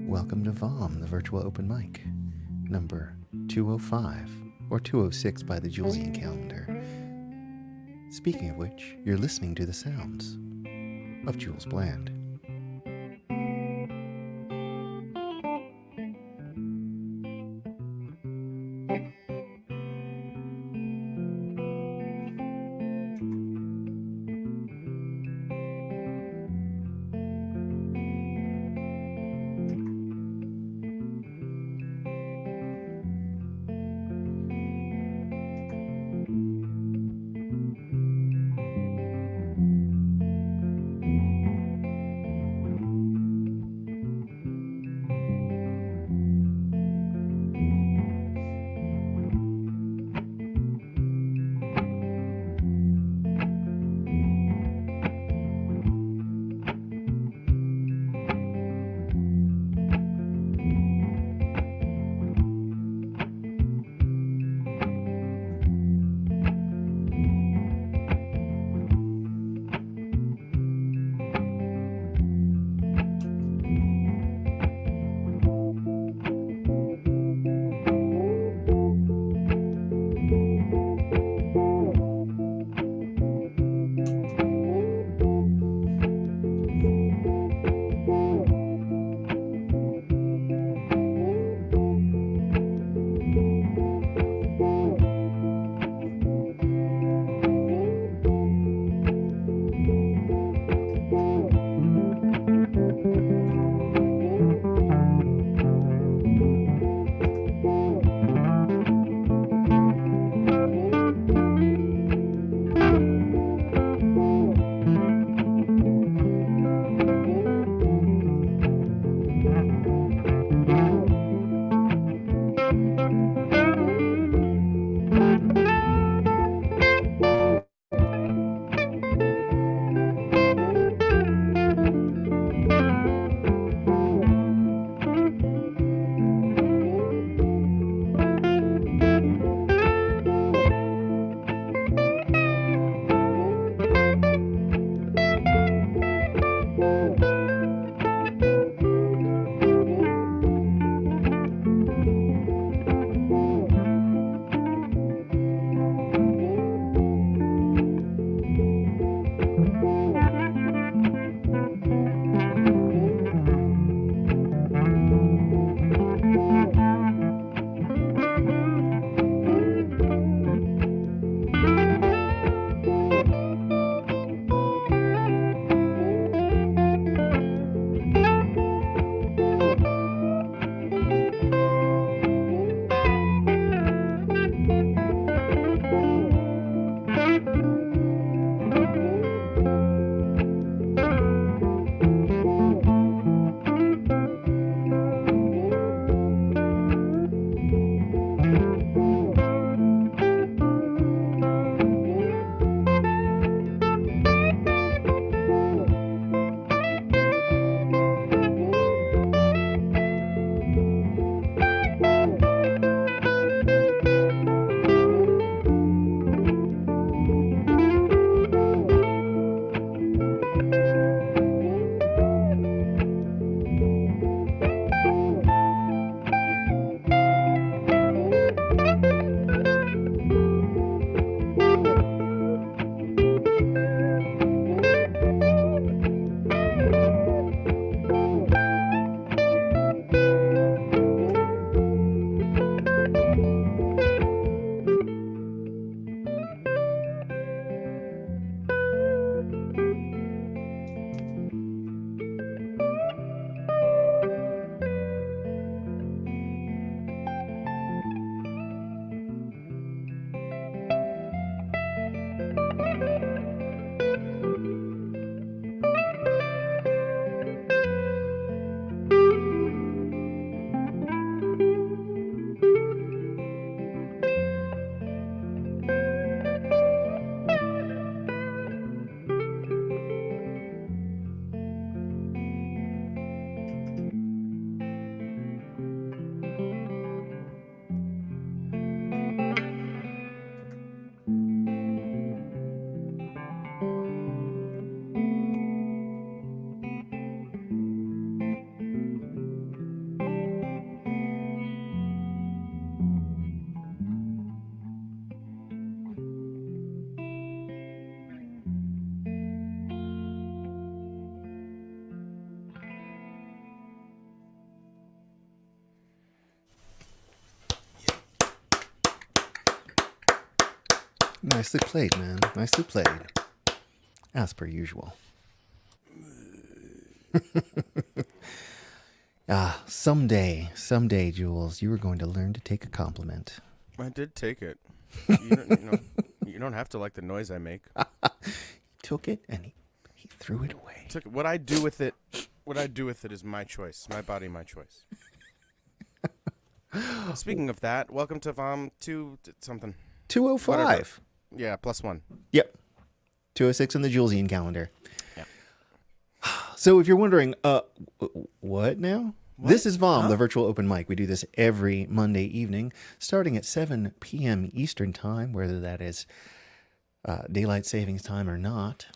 Welcome to VOM, the virtual open mic, number 205, or 206 by the Julesian calendar. Speaking of which, you're listening to the sounds of Jules Bland. Nicely played, man. Nicely played. As per usual. Someday, Jules, you are going to learn to take a compliment. I did take it. You don't have to like the noise I make. He took it and he threw it away. What I do with it is my choice. My body, my choice. Speaking of that, welcome to VOM 2-something. 205. Whatever. Yeah, +1. Yep. 206 on the Julesian calendar. Yeah. So if you're wondering, what now? What? This is VOM, the virtual open mic. We do this every Monday evening, starting at 7 p.m. Eastern time, whether that is daylight savings time or not.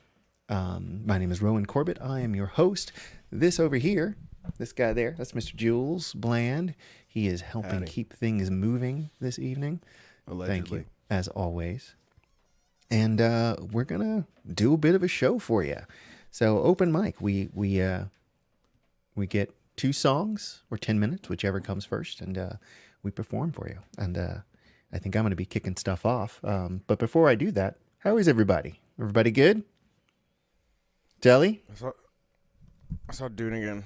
My name is Rowan Corbett. I am your host. This over here, this guy there, that's Mr. Jules Bland. He is helping keep things moving this evening. Allegedly. Thank you, as always. And we're going to do a bit of a show for you. So open mic, we get 2 songs or 10 minutes, whichever comes first, and we perform for you. And I think I'm going to be kicking stuff off. But before I do that, how is everybody? Everybody good? Telly? I saw Dune again.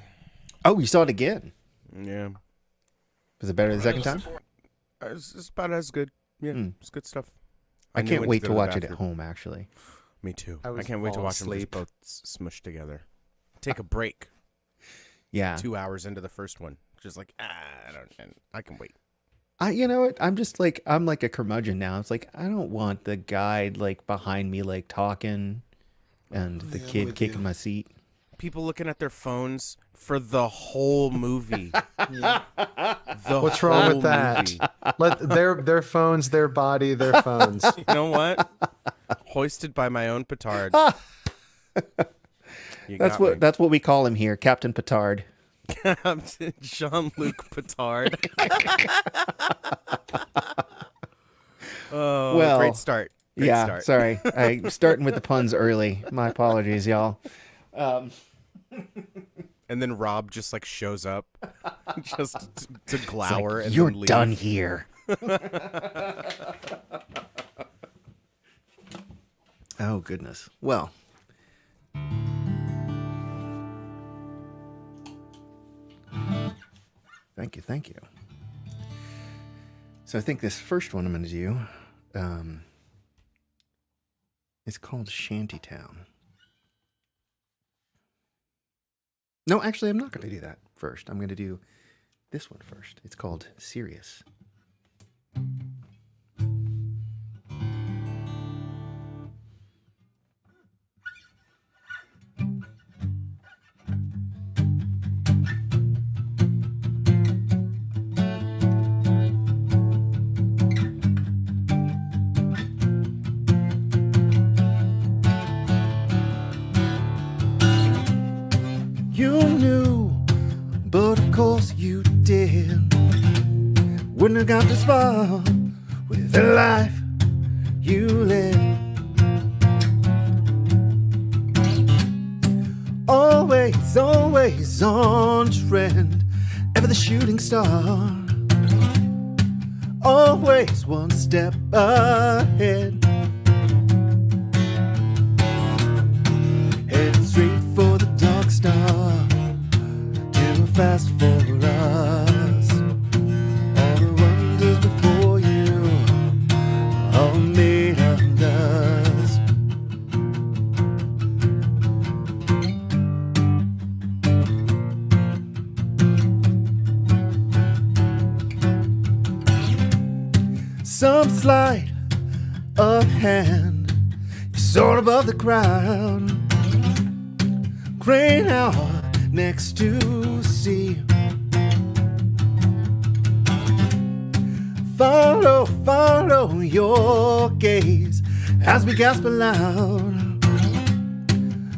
Oh, you saw it again? Yeah. Was it better the second time? It's about as good. Yeah, it's good stuff. I can't wait to watch it at home, actually. Me too. I can't wait to watch them just both smushed together. Take a break. Yeah. 2 hours into the first one. Just like, I can wait. You know what? I'm like a curmudgeon now. It's like, I don't want the guy like behind me, like talking and the kid kicking my seat. People looking at their phones for the whole movie. What's wrong with that? Let their phones, their body, their phones. You know what? Hoisted by my own petard. That's what we call him here, Captain Petard. Jean-Luc Petard. Well, great start. Great start. Sorry. I'm starting with the puns early. My apologies, y'all. And then Rob just like shows up just to glower and you're then leave. done here. Oh, goodness. Well. Thank you. So I think this first one I'm going to do is called Shantytown. No, actually, I'm not going to do that first. I'm going to do this one first. It's called Serious. You knew, but of course you did. Wouldn't have got this far with the life you led. Always, always on trend, ever the shooting star. Always one step ahead. Heading straight for the dark star. Too fast for us. All the wonders before you are made of dust. Some sleight of hand, you're soared above the crowd. Crane hour next to sea. Follow your gaze as we gasp aloud.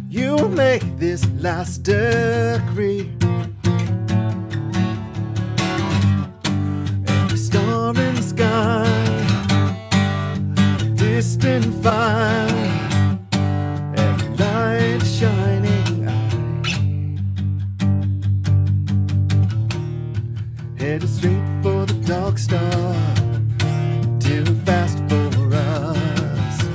You make this last decree. Every star in the sky, distant fire, every light shining eye. Headed straight for the dark star. Too fast for us.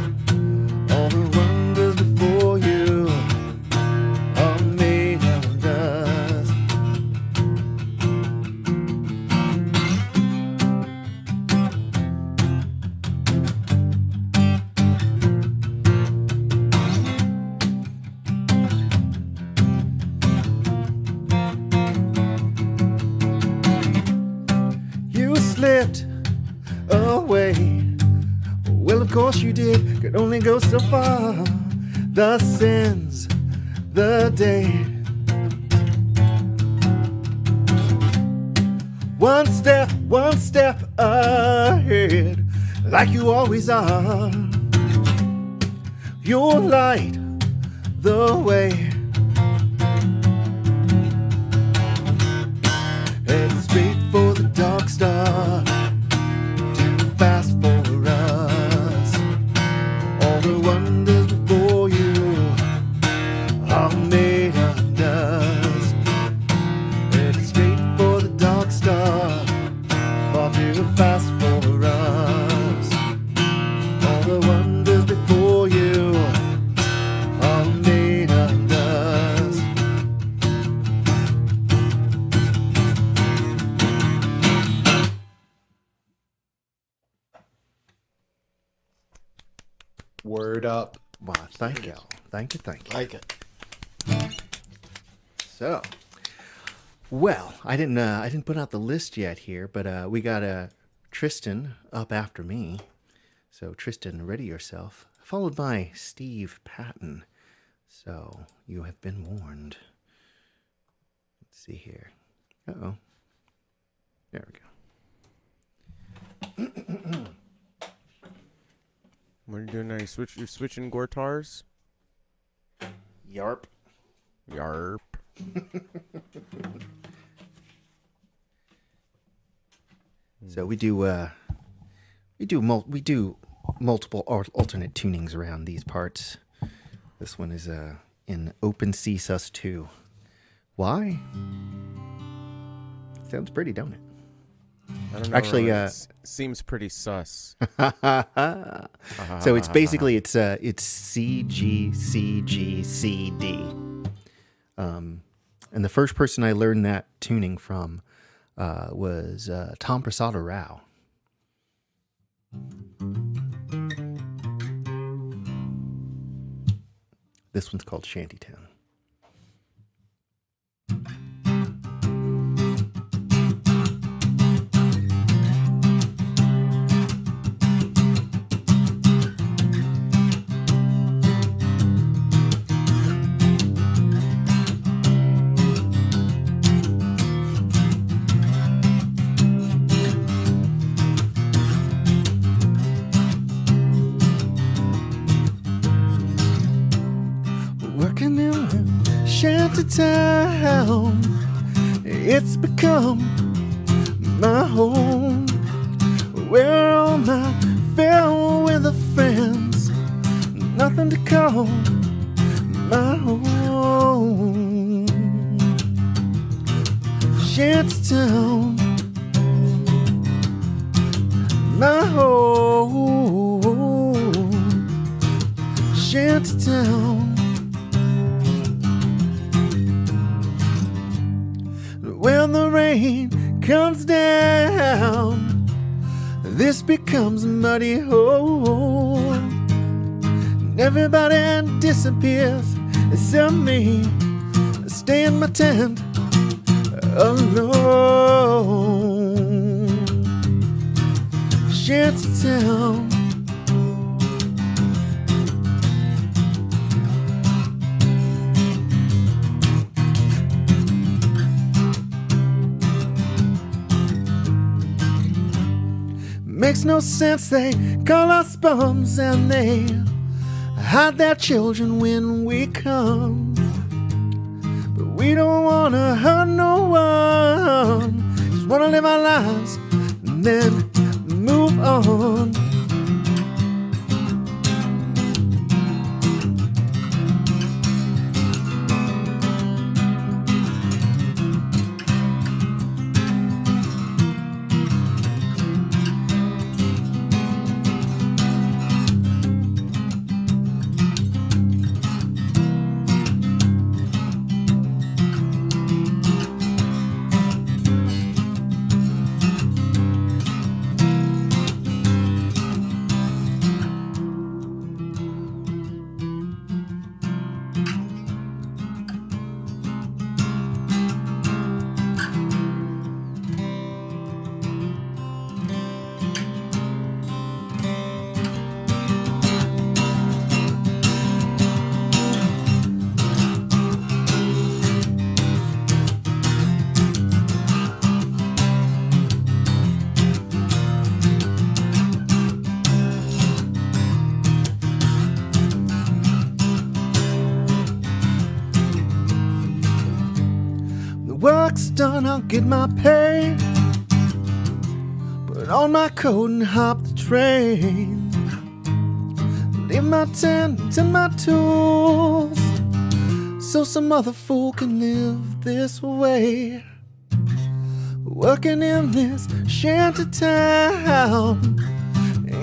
slipped away. Well, of course you did, could only go so far. Thus ends the day. One step ahead, like you always are. You'll light the way. Heading straight for the dark star. Too fast for us. All the wonders before you are made of dust. Heading straight for the dark star. Far too fast for us. All the wonders before you are made of dust. Word up. Wow, thank you. Thank you. Like it. So, well, I didn't put out the list yet here, but we got Tristan up after me. So Tristan, ready yourself. Followed by Steve Patton. So you have been warned. Let's see here. Uh-oh. There we go. What are you doing now? You're switching Gortars? Yarp. Yarp. So we do multiple alternate tunings around these parts. This one is in Open C Sus 2. Why? Sounds pretty, don't it? I don't know. Actually, seems pretty sus. So it's basically it's C G C G C D. And the first person I learned that tuning from was Tom Prasad Rao. This one's called Shantytown. Working in Shantytown, it's become my home, where all my fair weather friends, nothing to call my home. Shantytown, my home. Shantytown. When the rain comes down, this becomes a muddy hole. And everybody disappears except me. I stay in my tent alone. Shantytown. Makes no sense, they call us bums and they hide their children when we come. But we don't wanna hurt no one, just wanna live our lives and then move on. work's done, I'll get my pay. Put on my coat and hop the train. Leave my tent and my tools, so some other fool can live this way. Working in this shanty town,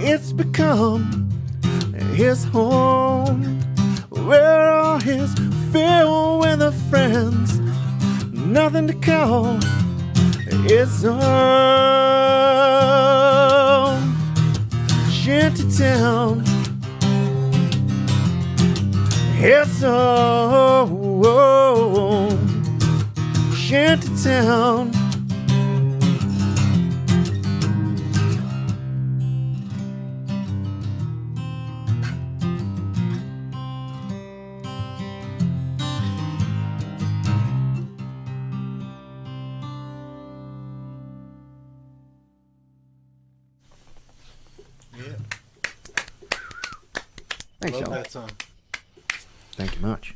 it's become his home, where all his fair weather friends, nothing to call his own. Shanty town, his own. Shanty town. Thanks, Love y'all. that song. Thank you much.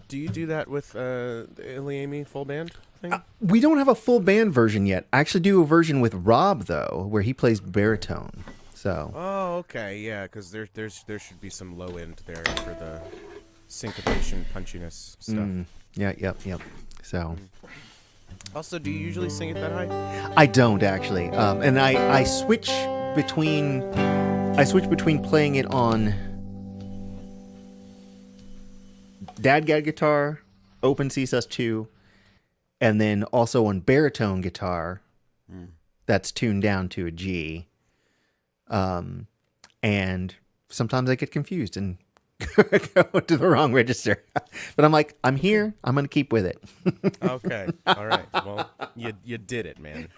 Do you do that with the Iliami full band thing? We don't have a full band version yet. I actually do a version with Rob, though, where he plays baritone. So. Oh, okay, yeah, because there should be some low end there for the syncopation, punchiness stuff. Yep. So. Also, do you usually sing it that high? I don't actually, and I switch between playing it on Dadgad guitar, open C sus2, and then also on baritone guitar, that's tuned down to a G. And sometimes I get confused and go to the wrong register. But I'm like, I'm here. I'm going to keep with it. Okay. All right. Well, you did it, man.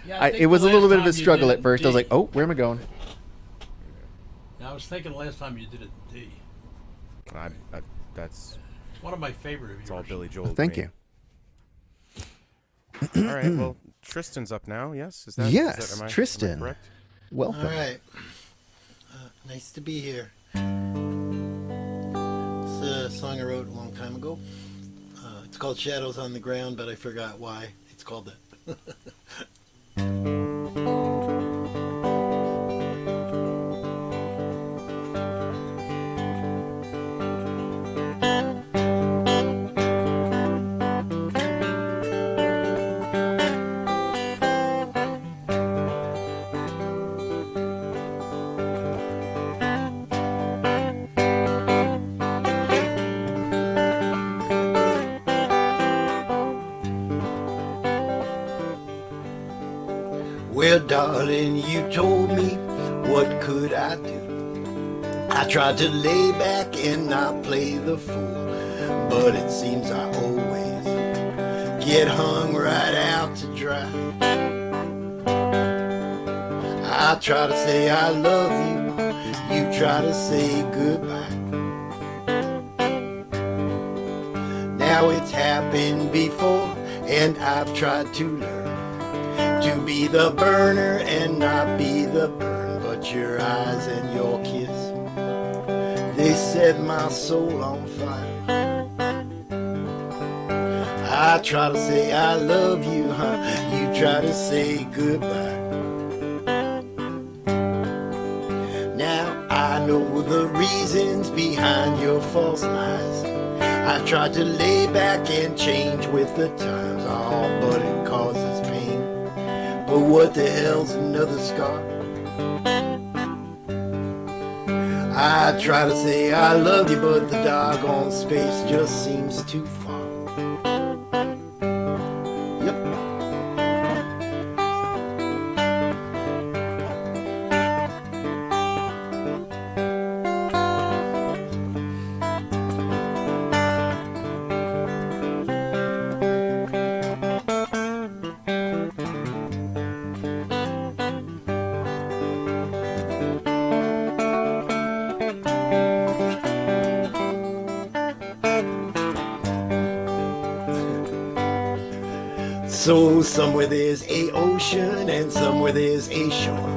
Yeah, It was a little bit of a struggle at first. I was like, oh, where am I going? I was thinking the last time you did it D. That's One of my favorite of yours. it's all Billy Joel. to Thank me. you. All right. Well, Tristan's up now. Yes. Is that Yes, am I Tristan. correct? Welcome. All right. Nice to be here. It's a song I wrote a long time ago. It's called Shadows on the Ground, but I forgot why it's called that. Well, darling, you told me, what could I do? I tried to lay back and not play the fool, but it seems I always get hung right out to dry. I try to say I love you, you try to say goodbye. Now it's happened before, and I've tried to learn to be the burner and not be the burn, but your eyes and your kiss, they set my soul on fire. I try to say I love you, you try to say goodbye. Now I know the reasons behind your false lies. I've tried to lay back and change with the times, oh, but it causes pain. But what the hell's another scar? I try to say I love you, but the doggone space just seems too far. Yep. So somewhere there's a ocean and somewhere there's a shore.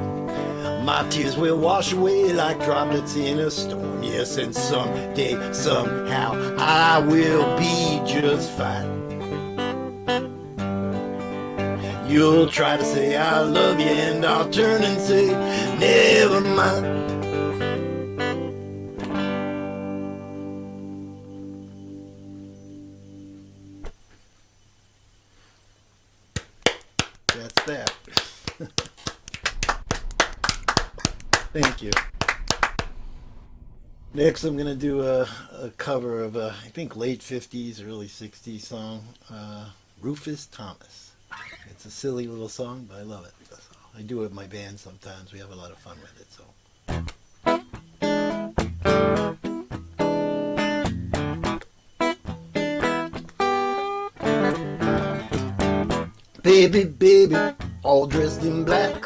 My tears will wash away like droplets in a storm. Yes, and someday, somehow, I will be just fine. You'll try to say I love you, and I'll turn and say, never mind. That's that. Thank you. Next, I'm gonna do a cover of a, I think, late 50s, early 60s song, Rufus Thomas. It's a silly little song, but I love it. So I do it with my band sometimes. We have a lot of fun with it. So. Baby, baby, all dressed in black,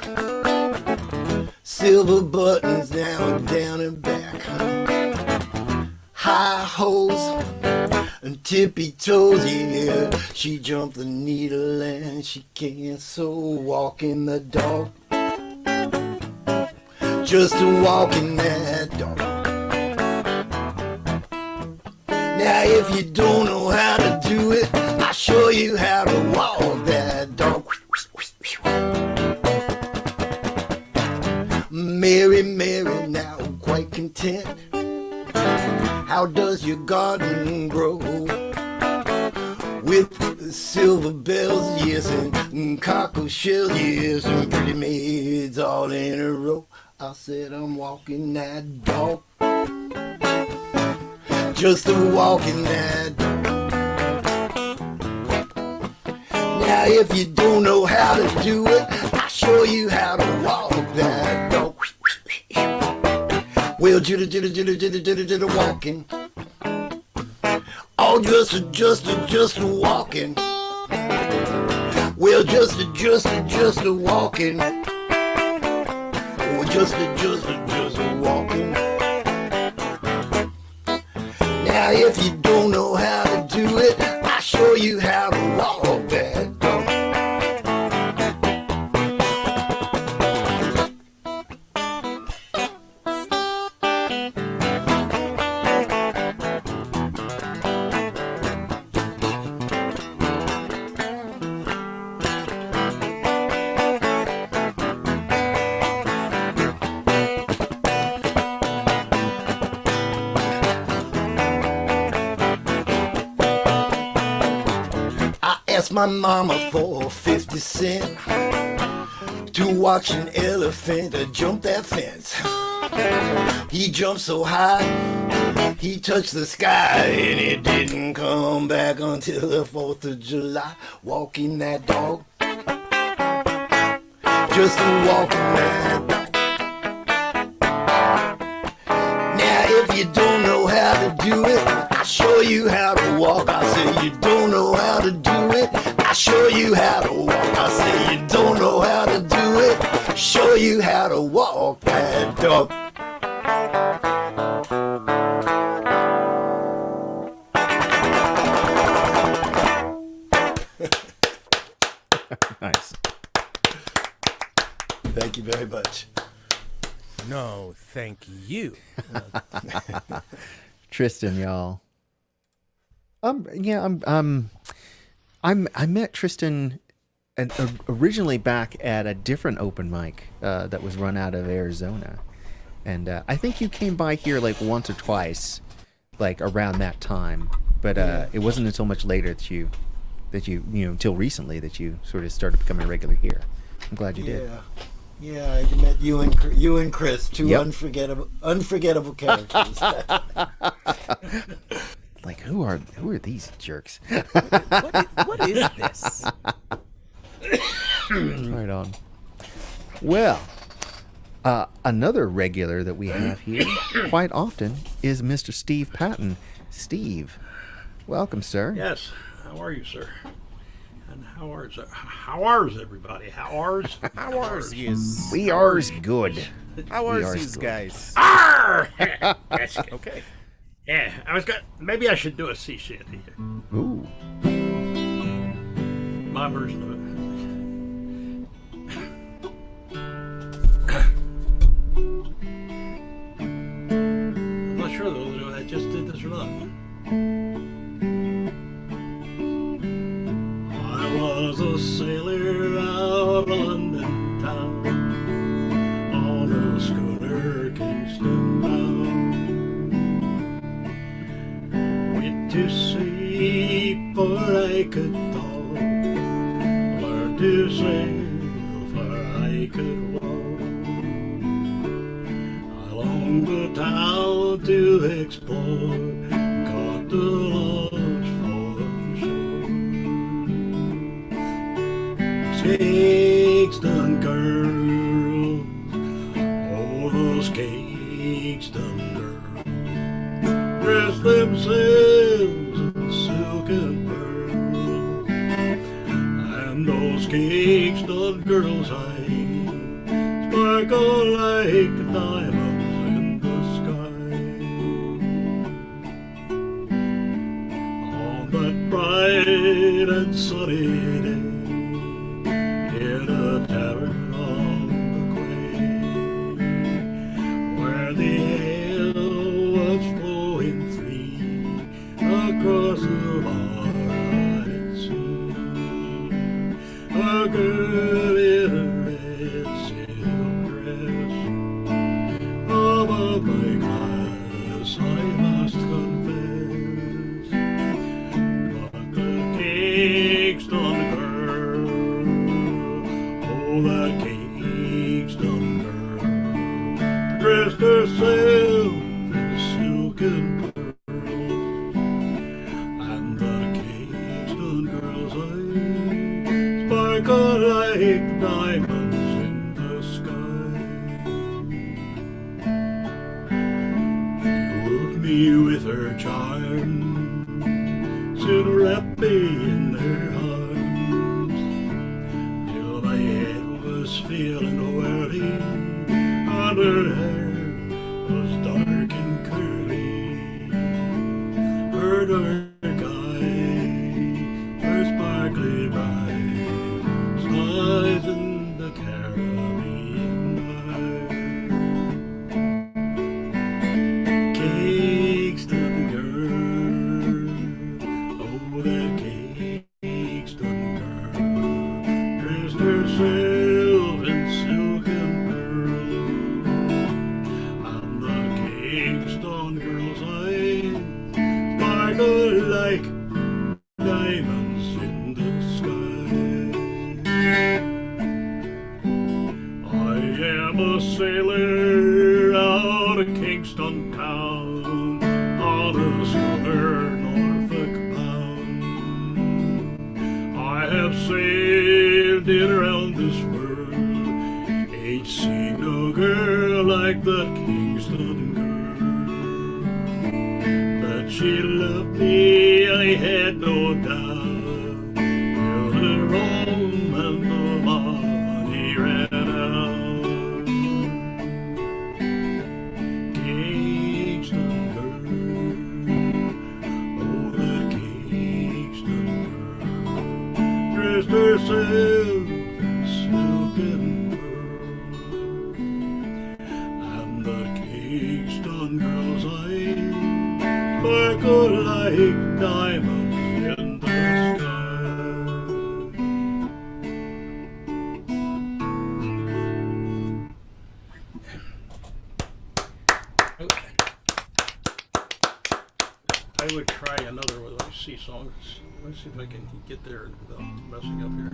silver buttons down and back, high hose and tippy toes, yeah. She jumped the needle and she can't so walking the dog, just a walking that dog. Now if you don't know how to do it, I'll show you how to walk that dog. Mary, Mary, now quite content. How does your garden grow? With silver bells, yes, and cockle shells, yes, and pretty maids all in a row. I said I'm walking that dog, just a walking that dog. Now if you don't know how to do it, I'll show you how to walk that dog. Well, jitter, jitter, jitter, jitter, jitter, jitter, walking. Oh, just a walking. Well, just a walking. Oh, just a walking. Now, if you don't know how to do it, I'll show you how to walk that dog. Asked my mama for 50 cents to watch an elephant jump that fence. He jumped so high, he touched the sky, and it didn't come back until the 4th of July. Walking that dog, just a walking that dog. Now if you don't know how to do it, I'll show you how to walk. I say you don't know how to do it, I'll show you how to walk. I say you don't know how to do it, show you how to walk that dog. Nice. Thank you very much. No, thank you. Tristan, y'all. I met Tristan originally back at a different open mic that was run out of Arizona, and I think you came by here like once or twice, like around that time. But it wasn't until much later that you until recently that you sort of started becoming regular here. I'm glad you did. Yeah, I met you and Chris, two unforgettable characters. Like who are these jerks? What is this? Right on. Well, another regular that we have here quite often is Mr. Steve Patton. Steve, welcome, sir. Yes. How are you, sir? And how are everybody? How are yous? We are's good. How We are are these good. guys? Arr! That's good. Okay. Yeah, maybe I should do a sea shanty here. Ooh. My version of it. I'm not sure though whether I just did this or not. I was a sailor a London town on a schooner Kingston bound. Went to sea for I could talk, learned to sail for I could walk. I longed the town to explore, caught the launch for shore. Kingston girls, oh those Kingston girls, dress themselves in silk and pearls, and those Kingston girls' eyes sparkle like diamonds in the sky. On that bright and sunny day, in a tavern on the quay, where the ale was flowing free across the wide sea, a girl in a red silk dress, above my class I must confess, but the Kingston girl, oh, that Kingston girl, dressed herself in silken pearls, and the Kingston girl's eyes sparkle like diamonds in the sky. She wooed me with her charm, soon wrapped me in her arms, till my head was feeling whirly, and her hair was dark and curly. Her dark eyes were sparkly bright, stars in the Caribbean night. Kingston girl, oh that Kingston girl, dressed herself in silken pearls, and the Kingston girl's eyes sparkle like diamonds in the sky. I am a sailor out of Kingston town, on a schooner Norfolk bound. I have sailed it around this world, ain't seen no girl like that Kingston girl. That she loved me, I had no doubt, till her home and the money ran out. Kingston girl, oh that Kingston girl, dressed herself in silken pearls, and the Kingston girl's eyes sparkle like diamonds in the sky. I would try another one of those sea songs. Let's see if I can get there without messing up here.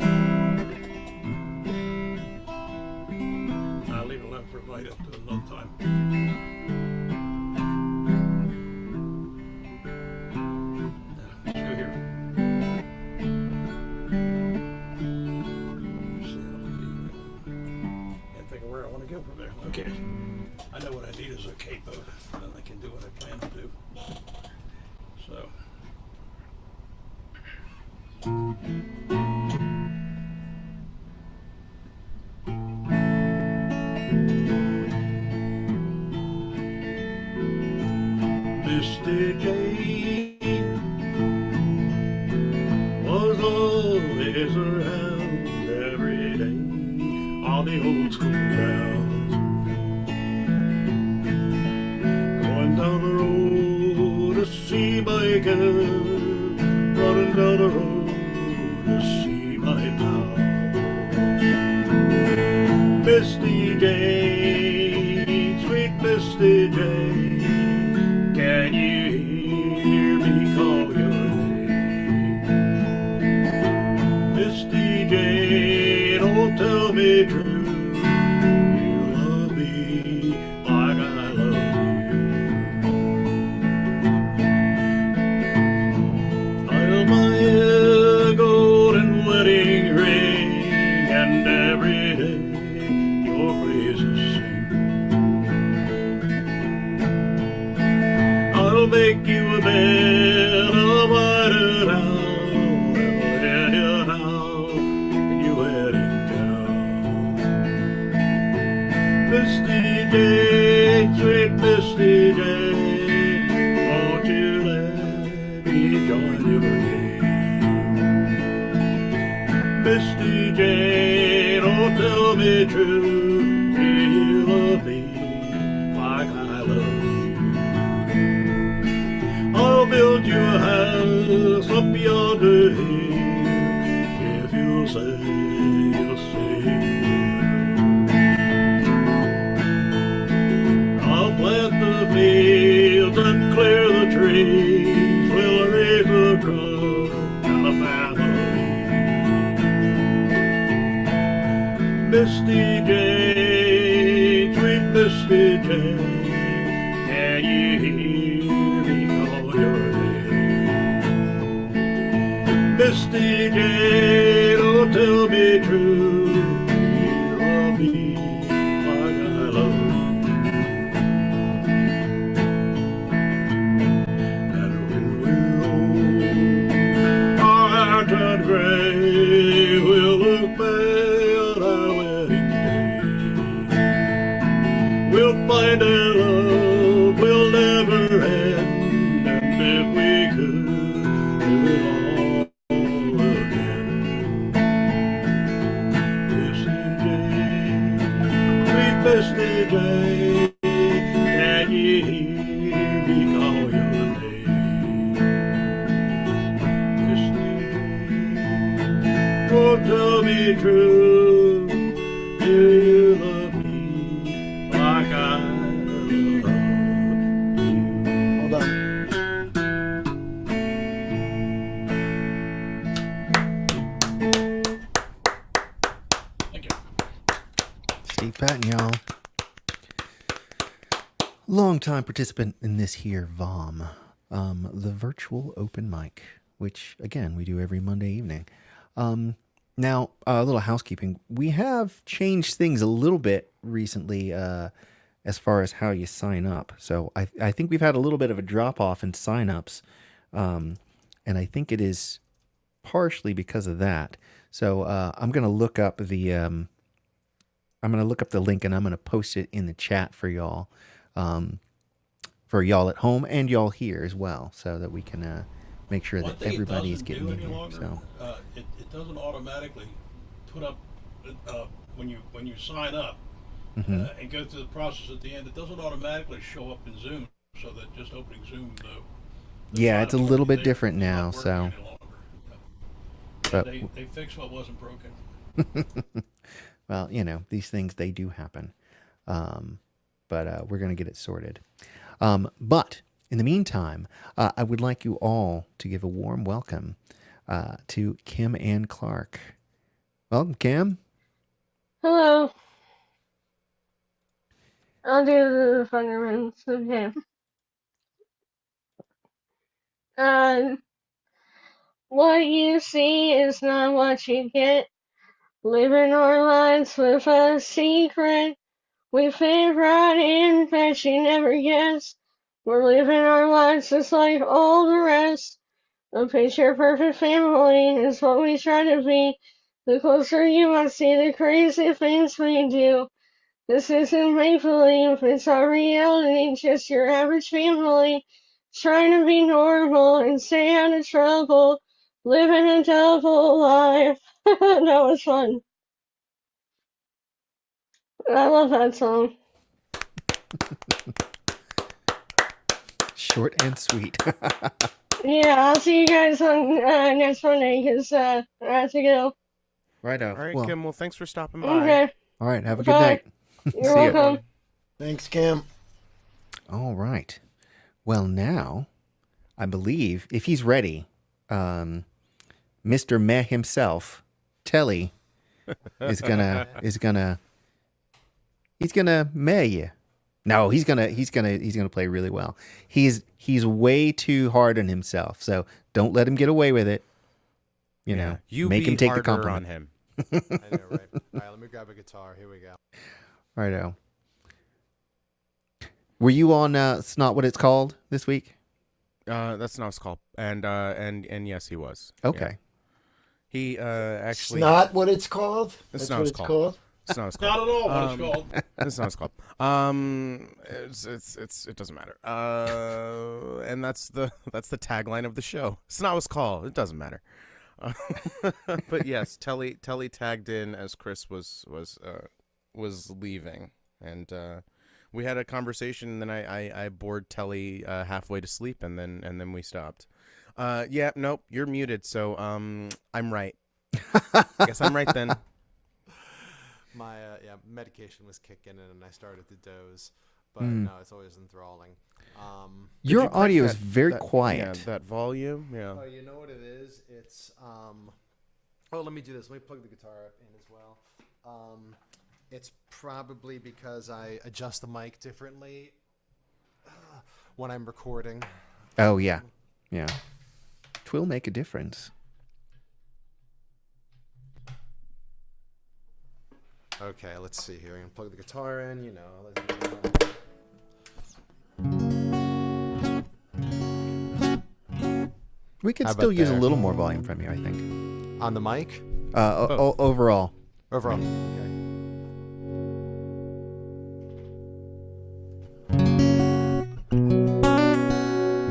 I'll leave it left for light up to another time. Let's go here. Can't think of where I want to go from there. Okay. I know what I need is a capo, and then I can do what I plan to do. So. Mr. J was always around every day on the old school grounds, going down the road to see my girl, running down the road to see my pal. Misty Jane, oh tell me true, you love me like I love you. I'll buy a golden wedding ring, and every day your praises sing. I'll make you a bed of white out and let you down in your wedding gown. Misty Jane, sweet Misty Jane, won't you let me join your game? Misty Jane, oh tell me true, do you love me like I love you? I'll build you a house up yonder hill if you'll say you'll stay. I'll plant the fields and clear the trees, we'll raise the crop and the family. Misty Jane, sweet Misty Jane, can you hear me call your name? Misty Jane, oh tell me true, you love me like I love you. And when we're old, our hair turn gray, we'll look back on our wedding day. We'll find a love we'll never end, and if we could do it all again. Misty Jane, sweet Misty Jane, can you hear me call your name? Misty Jane, oh tell me true, do you love me like I love you? Hold on. Thank you. Steve Patton, y'all. Longtime participant in this here VOM, the virtual open mic, which, again, we do every Monday evening. Now, a little housekeeping. We have changed things a little bit recently as far as how you sign up. So I think we've had a little bit of a drop-off in sign-ups, and I think it is partially because of that. So I'm going to look up the link, and I'm going to post it in the chat for y'all at home and y'all here as well, so that we can make sure that everybody is getting in here. So it doesn't automatically put up when you sign up Mhm. and go through the process at the end. It doesn't automatically show up in Zoom, so that just opening Zoom. Yeah, it's a little bit different it's not now. working So, any longer. but They fixed what wasn't broken. well, these things, they do happen. But we're going to get it sorted. But in the meantime, I would like you all to give a warm welcome to Kim Ann Clark. Welcome, Kim. Hello. I'll do the fundamentals. Okay. What you see is not what you get. Living our lives with a secret. We fit right in that you never guessed. We're living our lives just like all the rest. A picture perfect family is what we try to be. The closer you must see the crazy things we do. This isn't make-believe, it's our reality, just your average family. Trying to be normal and stay out of trouble. Living a double life. That was fun. I love that song. Short and sweet. Yeah, I'll see you guys on next Monday, because I have to go. Right All out. right, Well, Kim. Well, thanks for stopping by. Okay. all right. Have a good Bye. night. You're See ya. welcome. Thanks, Kim. All right. Well, now, I believe, if he's ready, Mr. Meh himself, Telly is gonna mayor you. No, he's gonna play really well. He's way too hard on himself, so don't let him get away with it. You know, you make be him take the harder compliment on him. I know, right? All right, let me grab a guitar. Here we go. Righto. Were you on It's Not What It's Called this week? That's not what it's called. And yes, he was. Okay. Yeah. He actually. It's not what it's called. It's That's not what what it's it's called. It's not what it's Not called. at all what it's called. That's not what it's called. It doesn't matter. And that's the tagline of the show. It's not what it's called. It doesn't matter. But yes, Telly tagged in as Chris was leaving, and we had a conversation. And then I bored Telly halfway to sleep, and then we stopped. Yeah, nope, you're muted. So I'm right. I guess I'm right then. My medication was kicking in, and I started to doze. But no, it's always enthralling. Your Did you audio crank is very that- quiet. Yeah, that volume. Yeah. Oh, you know what it is? It's Oh, let me do this. Let me plug the guitar up in as well. It's probably because I adjust the mic differently when I'm recording. Oh yeah. It will make a difference. Okay, let's see here. I'm gonna plug the guitar in. You know. We could How still about use a there? little more volume from you, I think. On the mic? Overall. Overall. Okay.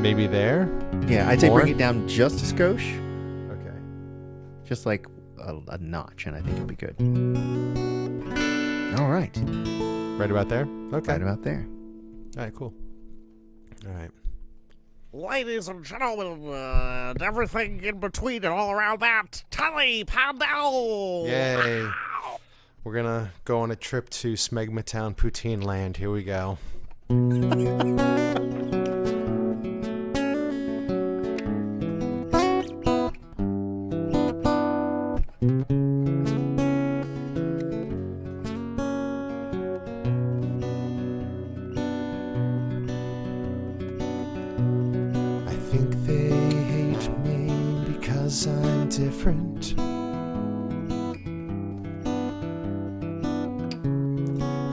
Maybe there? Yeah, I'd say More? bring it down just a skosh, Okay. just like a notch, and I think it'll be good. All right, Right about there? Okay. right about there. All right, cool. All right. Ladies and gentlemen, and everything in between and all around that, Telly Pandel! Yay. We're going to go on a trip to Smegmatown Poutine Land. Here we go. I think they hate me because I'm different.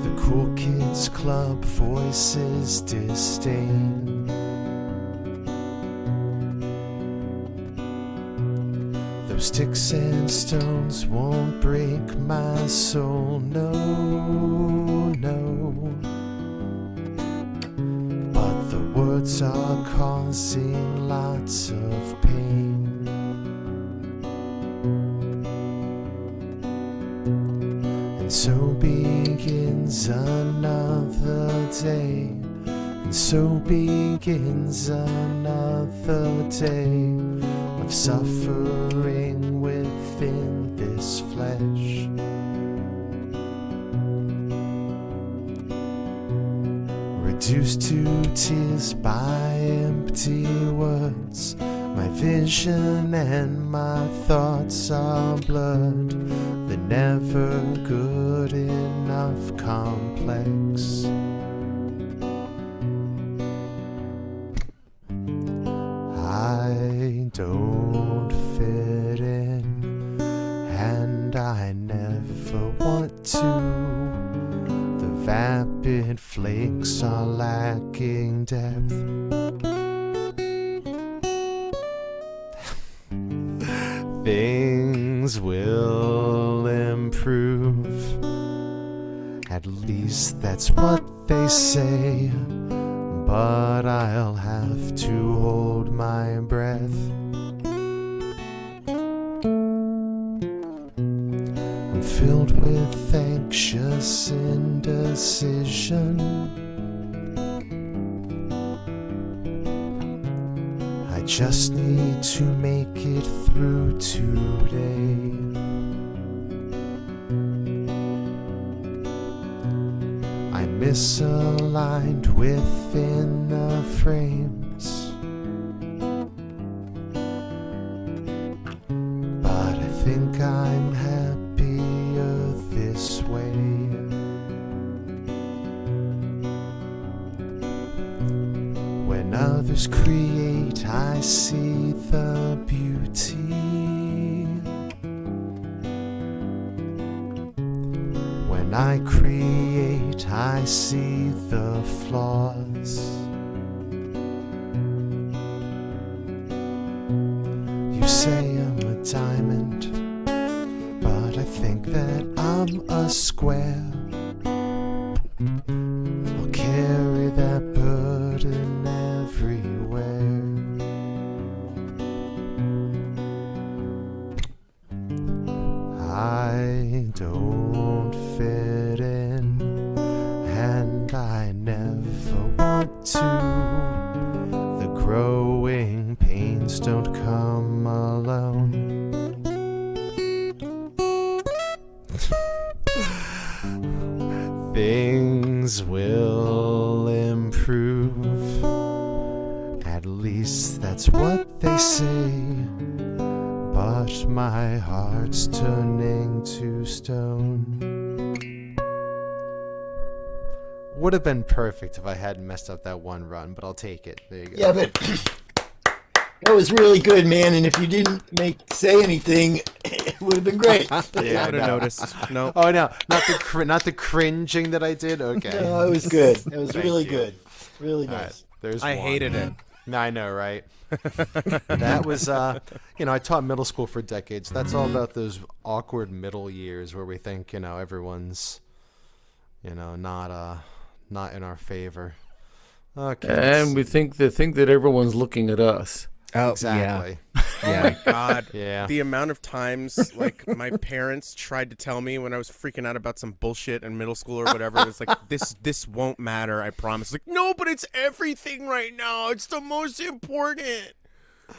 The cool kids club voices disdain. Those sticks and stones won't break my soul, no, no. But the words are causing lots of pain. And so begins another day. And so begins another day of suffering within this flesh. Reduced to tears by empty words. My vision and my thoughts are blurred. The never good enough complex. I don't fit in, and I never want to. The vapid flakes are lacking depth. Things will improve. At least that's what they say. But I'll have to hold my breath. I'm filled with anxious indecision. I just need to make it through today. I misaligned within the frames, but I think I'm happy others create, I see the beauty. When I create, I see the flaws. You say I'm a diamond, but I think that I'm a square. I'll carry that burden everywhere. I don't fit in, and I never want to. The growing pains don't come alone. Things will improve, at least that's what they say. But my heart's turning to stone. Would have been perfect if I hadn't messed up that one run, but I'll take it. There you go. Yeah, but that was really good, man. And if you didn't say anything, it would have been great. I Yeah, would have no. noticed. No. Oh no, not the cringing that I did. Okay. No, it was good. It was Thank really you. good. Really All nice. right, there's I one. hated it. I know, right? That was, I taught middle school for decades. That's all about those awkward middle years where we think, everyone's, not in our favor. Okay. And we think that everyone's looking at us. Oh, exactly. Oh my god. Yeah. The amount of times like my parents tried to tell me when I was freaking out about some bullshit in middle school or whatever, it was like this won't matter, I promise. Like, no, but it's everything right now. It's the most important.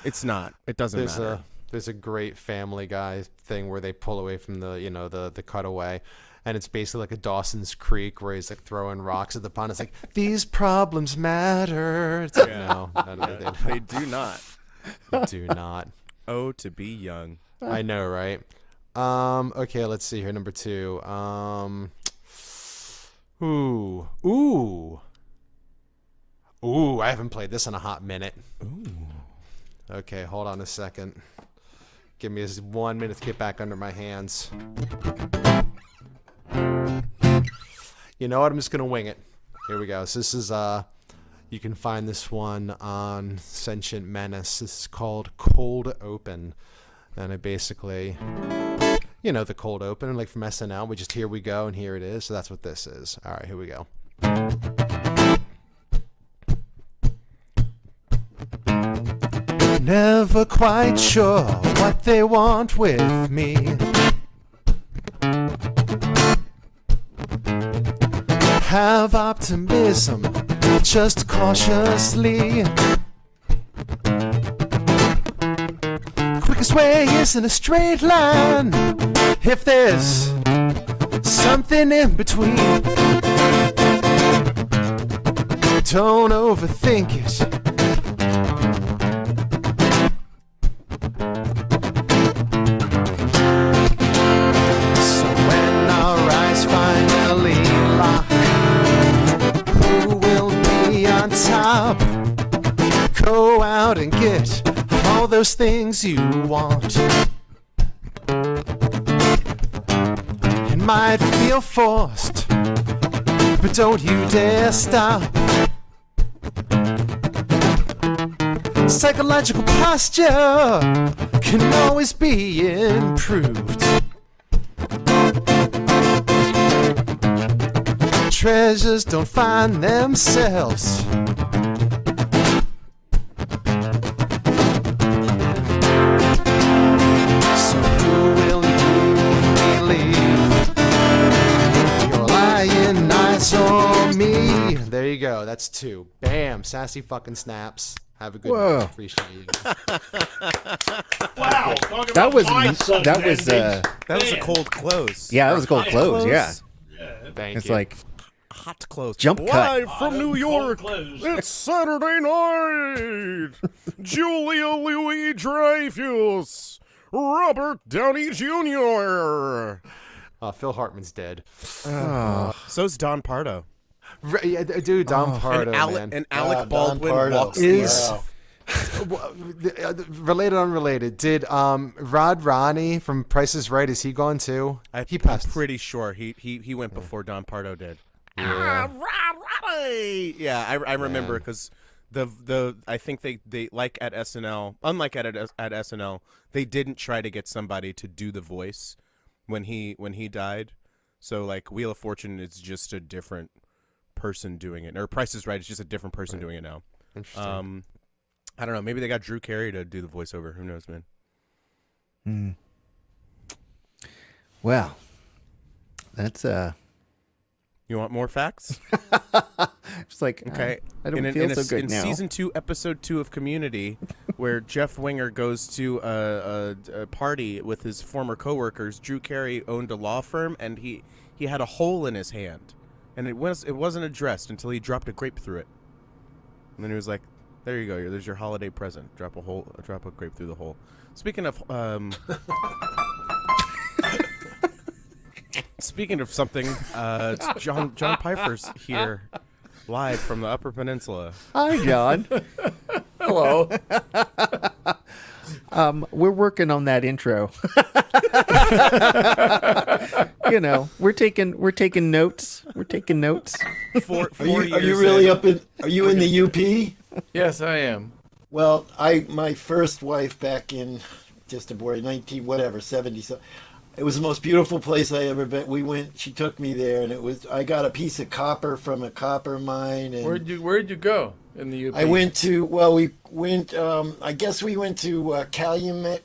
It's not. It doesn't matter. There's a great Family Guy thing where they pull away from the cutaway, and it's basically like a Dawson's Creek where he's like throwing rocks at the pond. It's like, these problems matter. It's like, no, They do not. they do not. Oh, to be young. I know, right? Okay, let's see here. Number 2. Ooh, I haven't played this in a hot minute. Ooh. Okay, hold on a second. Give me just 1 minute to get back under my hands. You know what? I'm just going to wing it. Here we go. So this is, you can find this one on Sentient Menace. This is called Cold Open. And it basically, the Cold Open, like from SNL. We just, here we go, and here it is. So that's what this is. All right, here we go. Never quite sure what they want with me. Have optimism, just cautiously. Quickest way isn't a straight line. If there's something in between, don't overthink it. So when our eyes finally lock, who will be on top? Go out and get all those things you want. It might feel forced, but don't you dare stop. Psychological posture can always be improved. Treasures don't find themselves. So who will you believe? Your lying eyes on me. There you go. That's 2. Bam. Sassy fucking snaps. Have a good Whoa. night. Appreciate you. Wow, talk That about was my son's that was endings. That was a Man. cold close. yeah, that was a cold close. Yeah, Thank it's you. like Hot close. jump cut. Live from New York. Closed. It's Saturday night. Julia Louis-Dreyfus, Robert Downey Jr. Phil Hartman's dead. So's Don Pardo. Yeah, dude, Don Oh. Pardo, man. And Alec Don Baldwin Pardo. walks the Is- earth. Related, unrelated. Did Rod Ronnie from Price is Right? Is he gone too? He I'm passed. pretty sure he went before Don Pardo did. Yeah. Right. Yeah, I remember because I think they like at SNL, unlike at SNL, they didn't try to get somebody to do the voice when he died. So like Wheel of Fortune is just a different person doing it, or Price is Right is just a different person doing it now. Interesting. I don't know. Maybe they got Drew Carey to do the voiceover. Who knows, man? Well, that's You want more facts? it's like Okay. I don't feel so good in now. season 2, episode 2 of Community, where Jeff Winger goes to a party with his former coworkers, Drew Carey owned a law firm, and he had a hole in his hand, and it wasn't addressed until he dropped a grape through it, and then he was like, "There you go. There's your holiday present. Drop a grape through the hole." Speaking of Speaking of something, John Pfeiffer's here, live from the Upper Peninsula. Hi, John. Hello. We're working on that intro. We're taking notes. We're taking notes. Are you really up in? Are you in the UP? Yes, I am. Well, my first wife back in just a boy 70. So it was the most beautiful place I ever been. She took me there, and I got a piece of copper from a copper mine. And Where'd you go in the UP? I guess we went to Calumet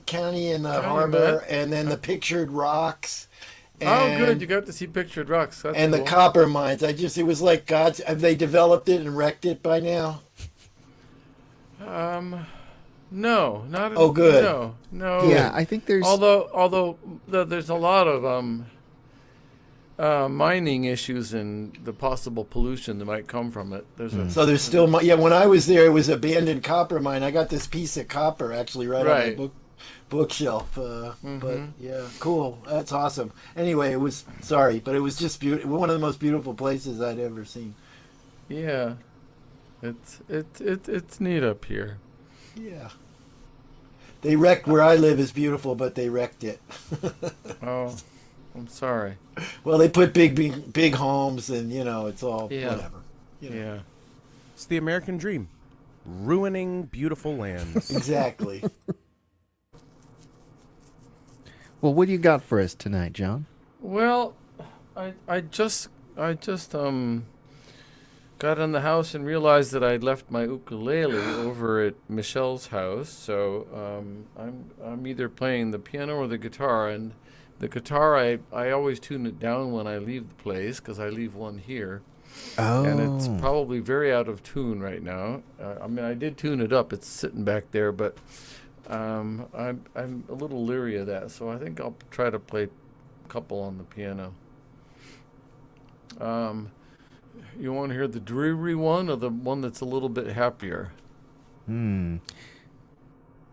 County in the harbor, and then the Pictured Rocks. Oh, good. You got to see Pictured Rocks. That's And cool. the copper mines. It was like God's. Have they developed it and wrecked it by now? No, not. Oh, good. No. Yeah, I think there's. Although there's a lot of mining issues and the possible pollution that might come from it. So there's still, when I was there, it was abandoned copper mine. I got this piece of copper actually right on my bookshelf. But yeah, cool. That's awesome. Anyway, it was just beautiful. One of the most beautiful places I'd ever seen. Yeah, it's neat up here. Yeah. They wrecked where I live is beautiful, but they wrecked it. Oh, I'm sorry. Well, they put big homes, and it's all whatever. Yeah. It's the American dream, ruining beautiful lands. Exactly. Well, what do you got for us tonight, John? Well, I just got in the house and realized that I'd left my ukulele over at Michelle's house. So I'm either playing the piano or the guitar. And the guitar, I always tune it down when I leave the place because I leave one here. Oh. And it's probably very out of tune right now. I did tune it up. It's sitting back there, but I'm a little leery of that. So I think I'll try to play a couple on the piano. You want to hear the dreary one or the one that's a little bit happier?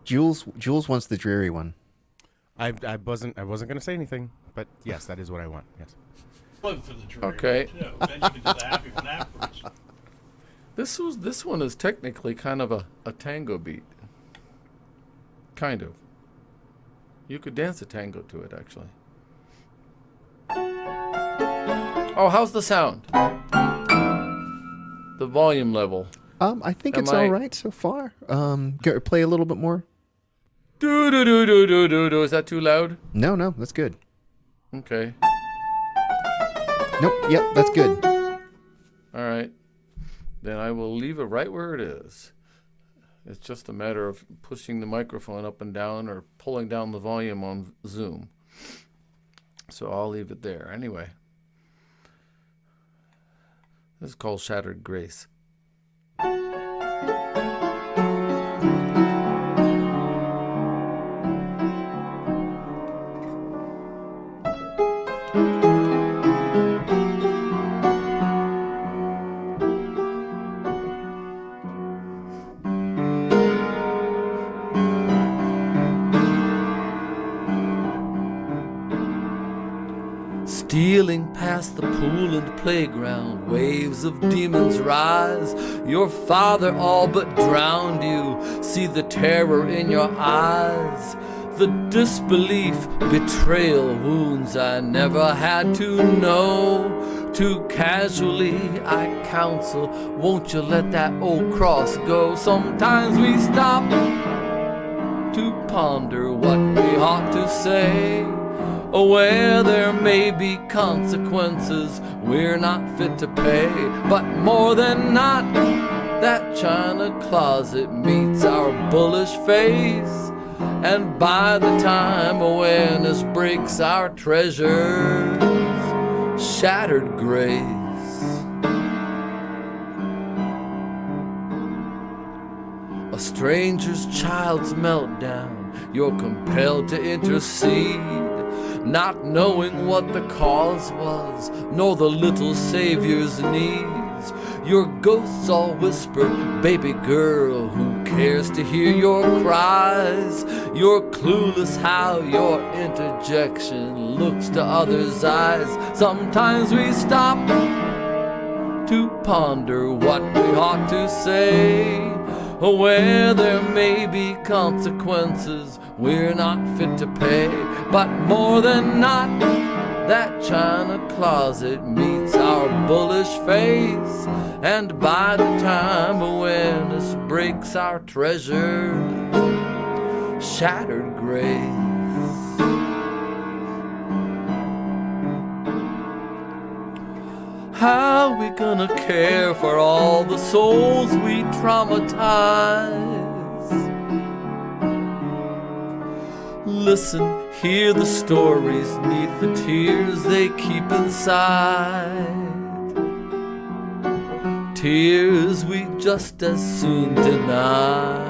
Jules wants the dreary one. I wasn't going to say anything, but yes, that is what I want. Yes. Plug for the dreary Okay. one, too. Then you can do the happy one afterwards. This one is technically kind of a tango beat. Kind of. You could dance a tango to it, actually. Oh, how's the sound? The volume level. I think Am it's I- all right so far. Play a little bit more. Do do do do do do do. Is that too loud? No, that's good. Okay. Nope. Yep, that's good. All right. Then I will leave it right where it is. It's just a matter of pushing the microphone up and down or pulling down the volume on Zoom. So I'll leave it there. Anyway. This is called Shattered Grace. Stealing past the pool and playground, waves of demons rise. Your father all but drowned you. See the terror in your eyes. The disbelief, betrayal, wounds I never had to know. Too casually I counsel, won't you let that old cross go? Sometimes we stop to ponder what we ought to say. Aware there may be consequences we're not fit to pay. But more than not, that china closet meets our bullish face. And by the time awareness breaks our treasures, shattered grace. A stranger's child's meltdown, you're compelled to intercede, not knowing what the cause was, nor the little savior's needs. Your ghosts all whisper, baby girl, who cares to hear your cries? You're clueless how your interjection looks to others' eyes. Sometimes we stop to ponder what we ought to say. Aware there may be consequences we're not fit to pay. But more than not, that china closet meets our bullish face. And by the time awareness breaks our treasures, shattered grace. How we gonna care for all the souls we traumatize? Listen, hear the stories neath the tears they keep inside. Tears we just as soon deny.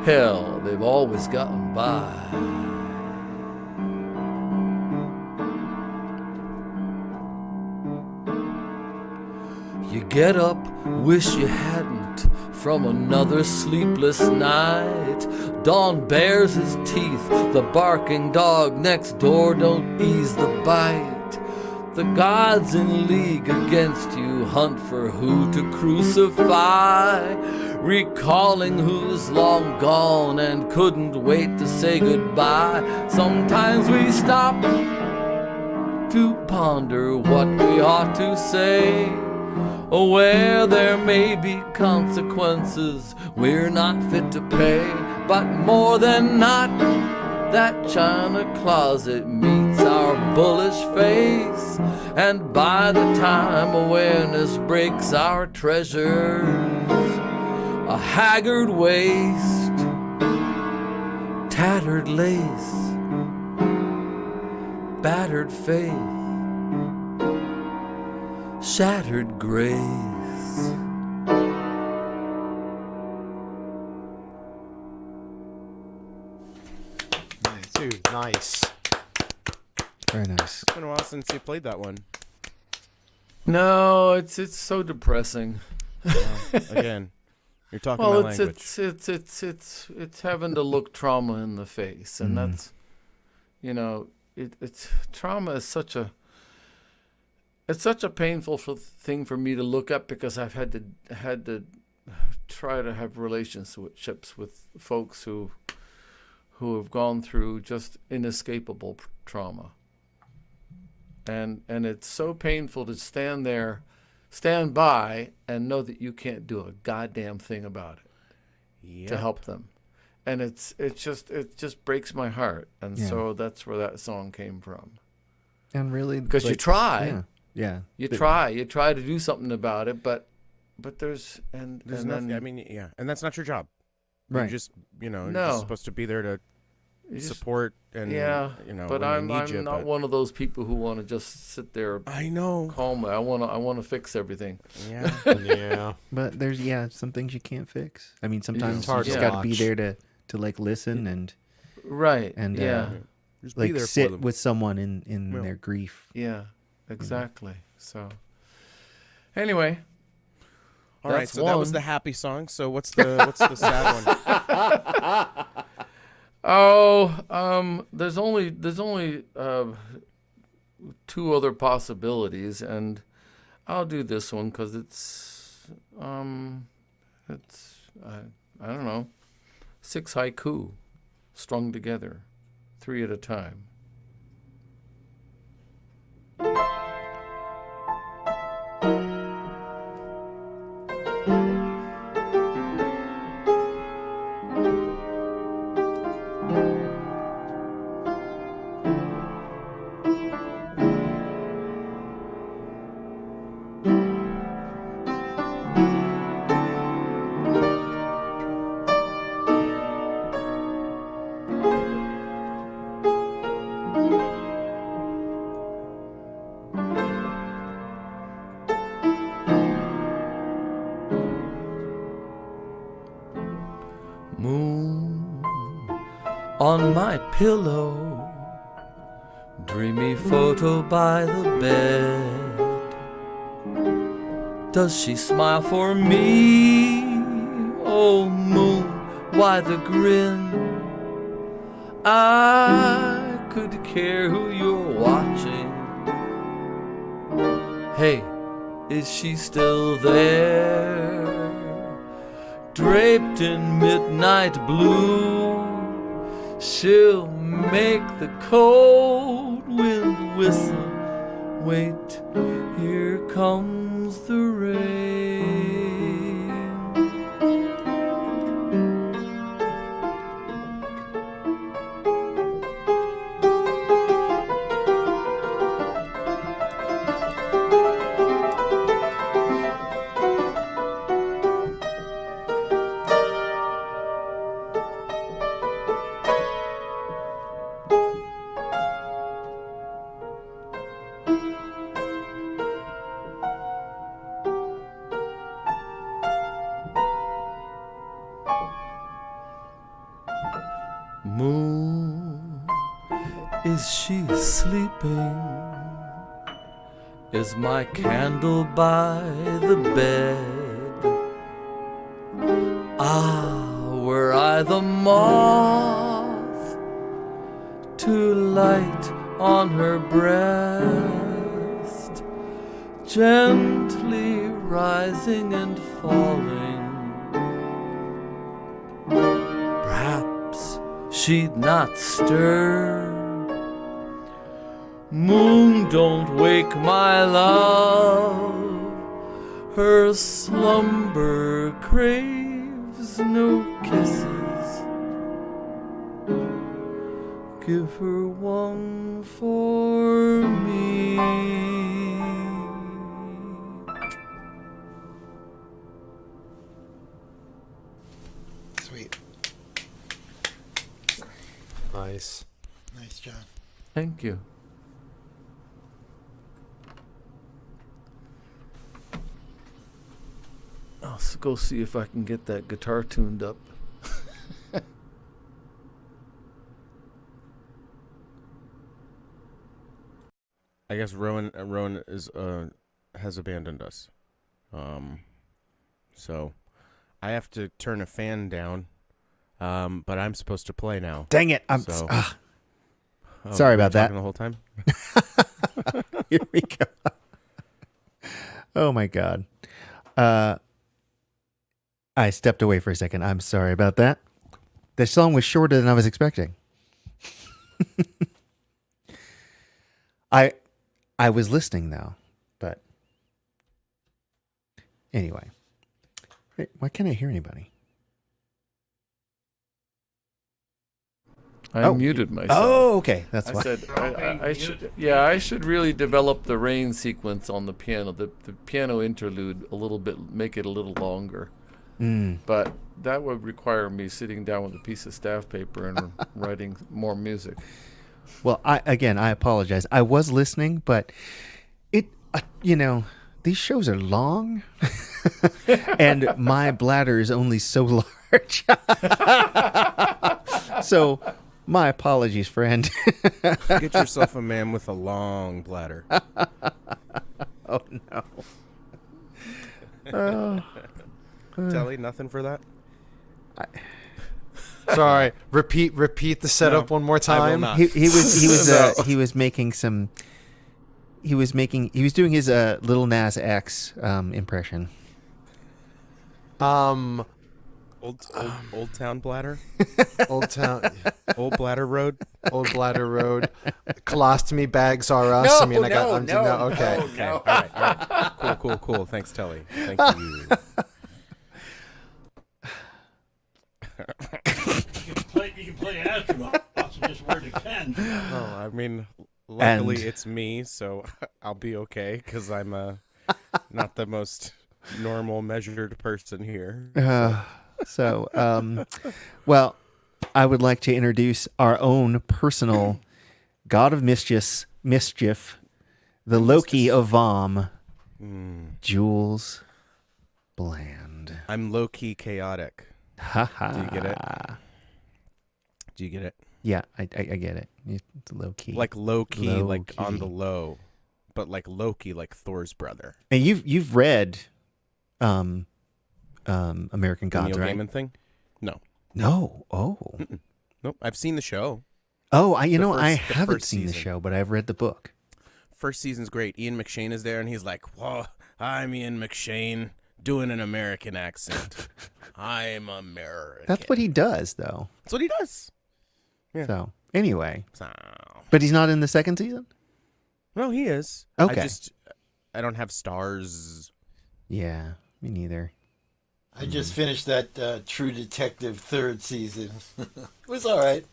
Hell, they've always gotten by. You get up, wish you hadn't, from another sleepless night. Dawn bares his teeth, the barking dog next door don't ease the bite. The gods in league against you hunt for who to crucify, recalling who's long gone and couldn't wait to say goodbye. Sometimes we stop to ponder what we ought to say. Aware there may be consequences we're not fit to pay. But more than not, that china closet meets our bullish face. And by the time awareness breaks our treasures, a haggard waist, tattered lace, battered faith, shattered grace. Dude, nice. Very nice. It's been a while since you played that one. No, it's so depressing. Again, you're talking Well, my it's language. it's having to look trauma in the face, and that's, you know, it's trauma is such a painful thing for me to look at, because I've had to try to have relationships with folks who have gone through just inescapable trauma. And it's so painful to stand by and know that you can't do a goddamn thing about it to help them. And it just breaks my heart. And so that's where that song came from. And really, because you try. Yeah. You try to do something about it, but there's nothing. I mean, and that's not your job. Right. You're just, you're just supposed to be there to support and But I'm not one of those people who want to just sit there. I know. Calmly, I want to fix everything. Yeah. Yeah. But there's some things you can't fix. I mean, sometimes It's hard you just to got to be watch. there to like listen and Just be like there for sit them. with someone in their grief. Yeah, exactly. So anyway, all right. So that was the happy song. So what's the sad one? There's only 2 other possibilities, and I'll do this one because it's I don't know, 6 haiku strung together, 3 at a time. Moon on my pillow, dreamy photo by the bed. Does she smile for me? Oh moon, why the grin? I could care who you're watching. Hey, is she still there? Draped in midnight blue, she'll make the cold wind whistle. Wait, here comes the rain. Moon, is she sleeping? Is my candle by the bed? Ah, were I the moth to light on her breast, gently rising and falling, perhaps she'd not stir. Moon, don't wake my love, her slumber craves no kisses. Give her one for me. Sweet. Nice. Nice job. Thank you. I'll go see if I can get that guitar tuned up. I guess Rowan is has abandoned us. So I have to turn a fan down. But I'm supposed to play now. Dang it! Oh, Sorry were you about that. talking the whole time. Here we go. Oh my God. I stepped away for a second. I'm sorry about that. The song was shorter than I was expecting. I was listening though, but anyway. Wait, why can't I hear anybody? I muted myself. Oh, okay. That's I why. said I should. Yeah, I should really develop the rain sequence on the piano, the piano interlude a little bit, make it a little longer. But that would require me sitting down with a piece of staff paper and writing more music. Well, I apologize. I was listening, but it, these shows are long, and my bladder is only so large. So, my apologies, friend. Get yourself a man with a long bladder. Oh no. Telly, nothing for that? Sorry. Repeat the setup one more I will time. not. He was No. he was making some. He was doing his Lil Nas X impression. Old Town Bladder, Old Town, Old Bladder Road. Old Bladder Road. Colostomy bags are us. No, I mean, no, okay. Okay, all right. Cool. Thanks, Telly. Thank you. You can play astronaut. That's just where it depends. Oh, I mean, luckily And- it's me, so I'll be okay because I'm not the most normal, measured person here. Well, I would like to introduce our own personal god of mischief, the Loki of VOM, Jules Bland. I'm low key chaotic. Ha ha. Do you get it? Do you get it? Yeah, I get it. It's low key. Like low key, like Low on key. the low, but like Loki, like Thor's brother. And you've read American The Gods, Neil right? Gaiman thing? No. No. Oh. Nope. I've seen the show. Oh, I The I first haven't seen the season. show, but I've read the book. First season's great. Ian McShane is there, and he's like, "Whoa, I'm Ian McShane doing an American accent. I'm American." That's what he does, though. That's what he does. Yeah. So anyway, So, but he's not in the second season. no, he is. Okay. I don't have stars. Yeah, me neither. I just finished that True Detective third season. It was all right.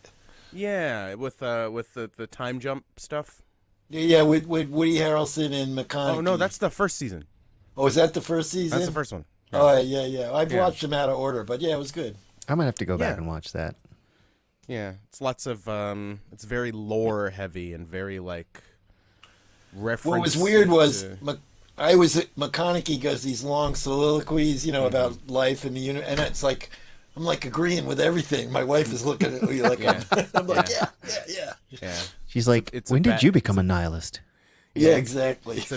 Yeah, with the time jump stuff. Yeah, with Woody Harrelson and McConaughey. Oh no, that's the first season. Oh, is that the first season? That's the first one. Oh, yeah. I've Yeah. watched them out of order, but yeah, it was good. I might have to go back Yeah. and watch that. Yeah, it's lots of it's very lore heavy and very like reference. What was weird was to- McConaughey does these long soliloquies, about life and the universe, and it's like I'm like agreeing with everything. My wife is looking at me like Yeah. I'm like, Yeah. yeah. She's like, it's a when did bad- you become a nihilist? Yeah, exactly. It's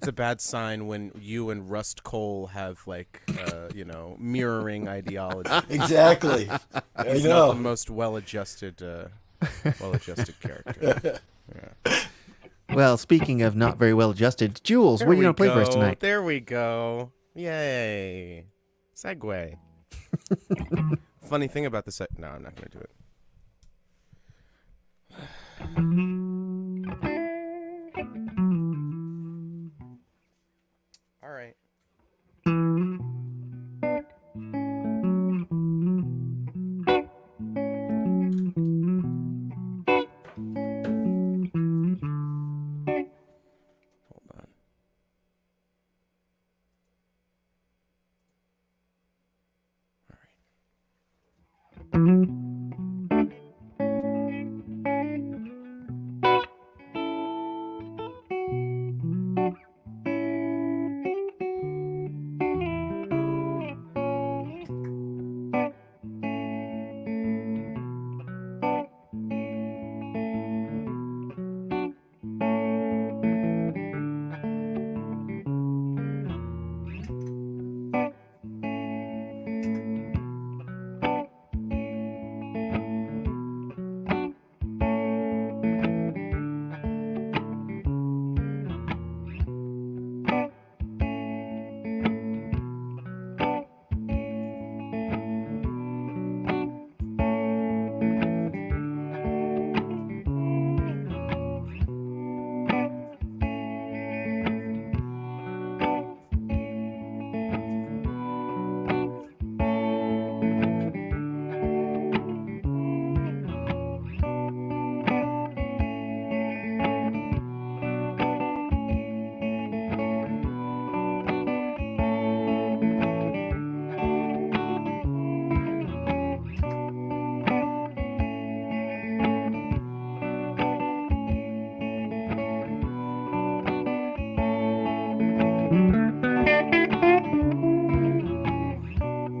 a bad sign when you and Rust Cole have like mirroring ideology. Exactly. I He's not know. the most well-adjusted character. Well, speaking of not very well adjusted, Jules, what are you going to play for us tonight? There we go. Yay. Segue. Funny thing about the no, I'm not going to do it. All right. Hold on. All right.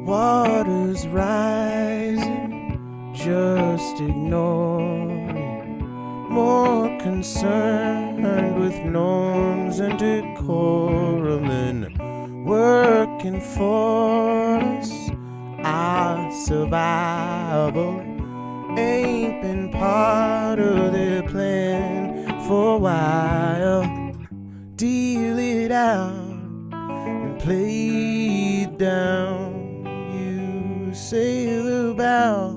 Water's rising, just ignore it. More concerned with norms and decorum than working for us. our survival ain't been part of their plan for a while. Deal it out and play it down. You sail about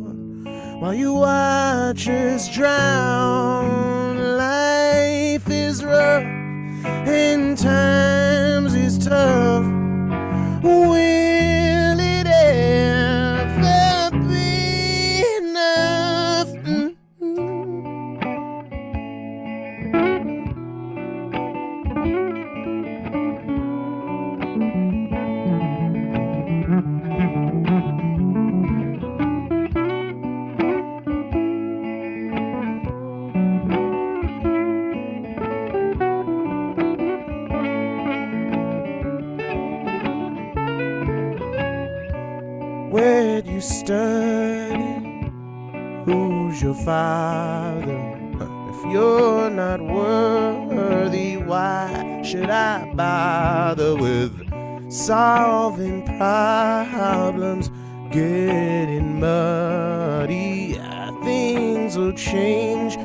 while you watch us drown. Life is rough and times is tough. Will it ever be enough? Where'd you study? Who's your father? If you're not worthy, why should I bother with solving problems? Getting muddy, things will change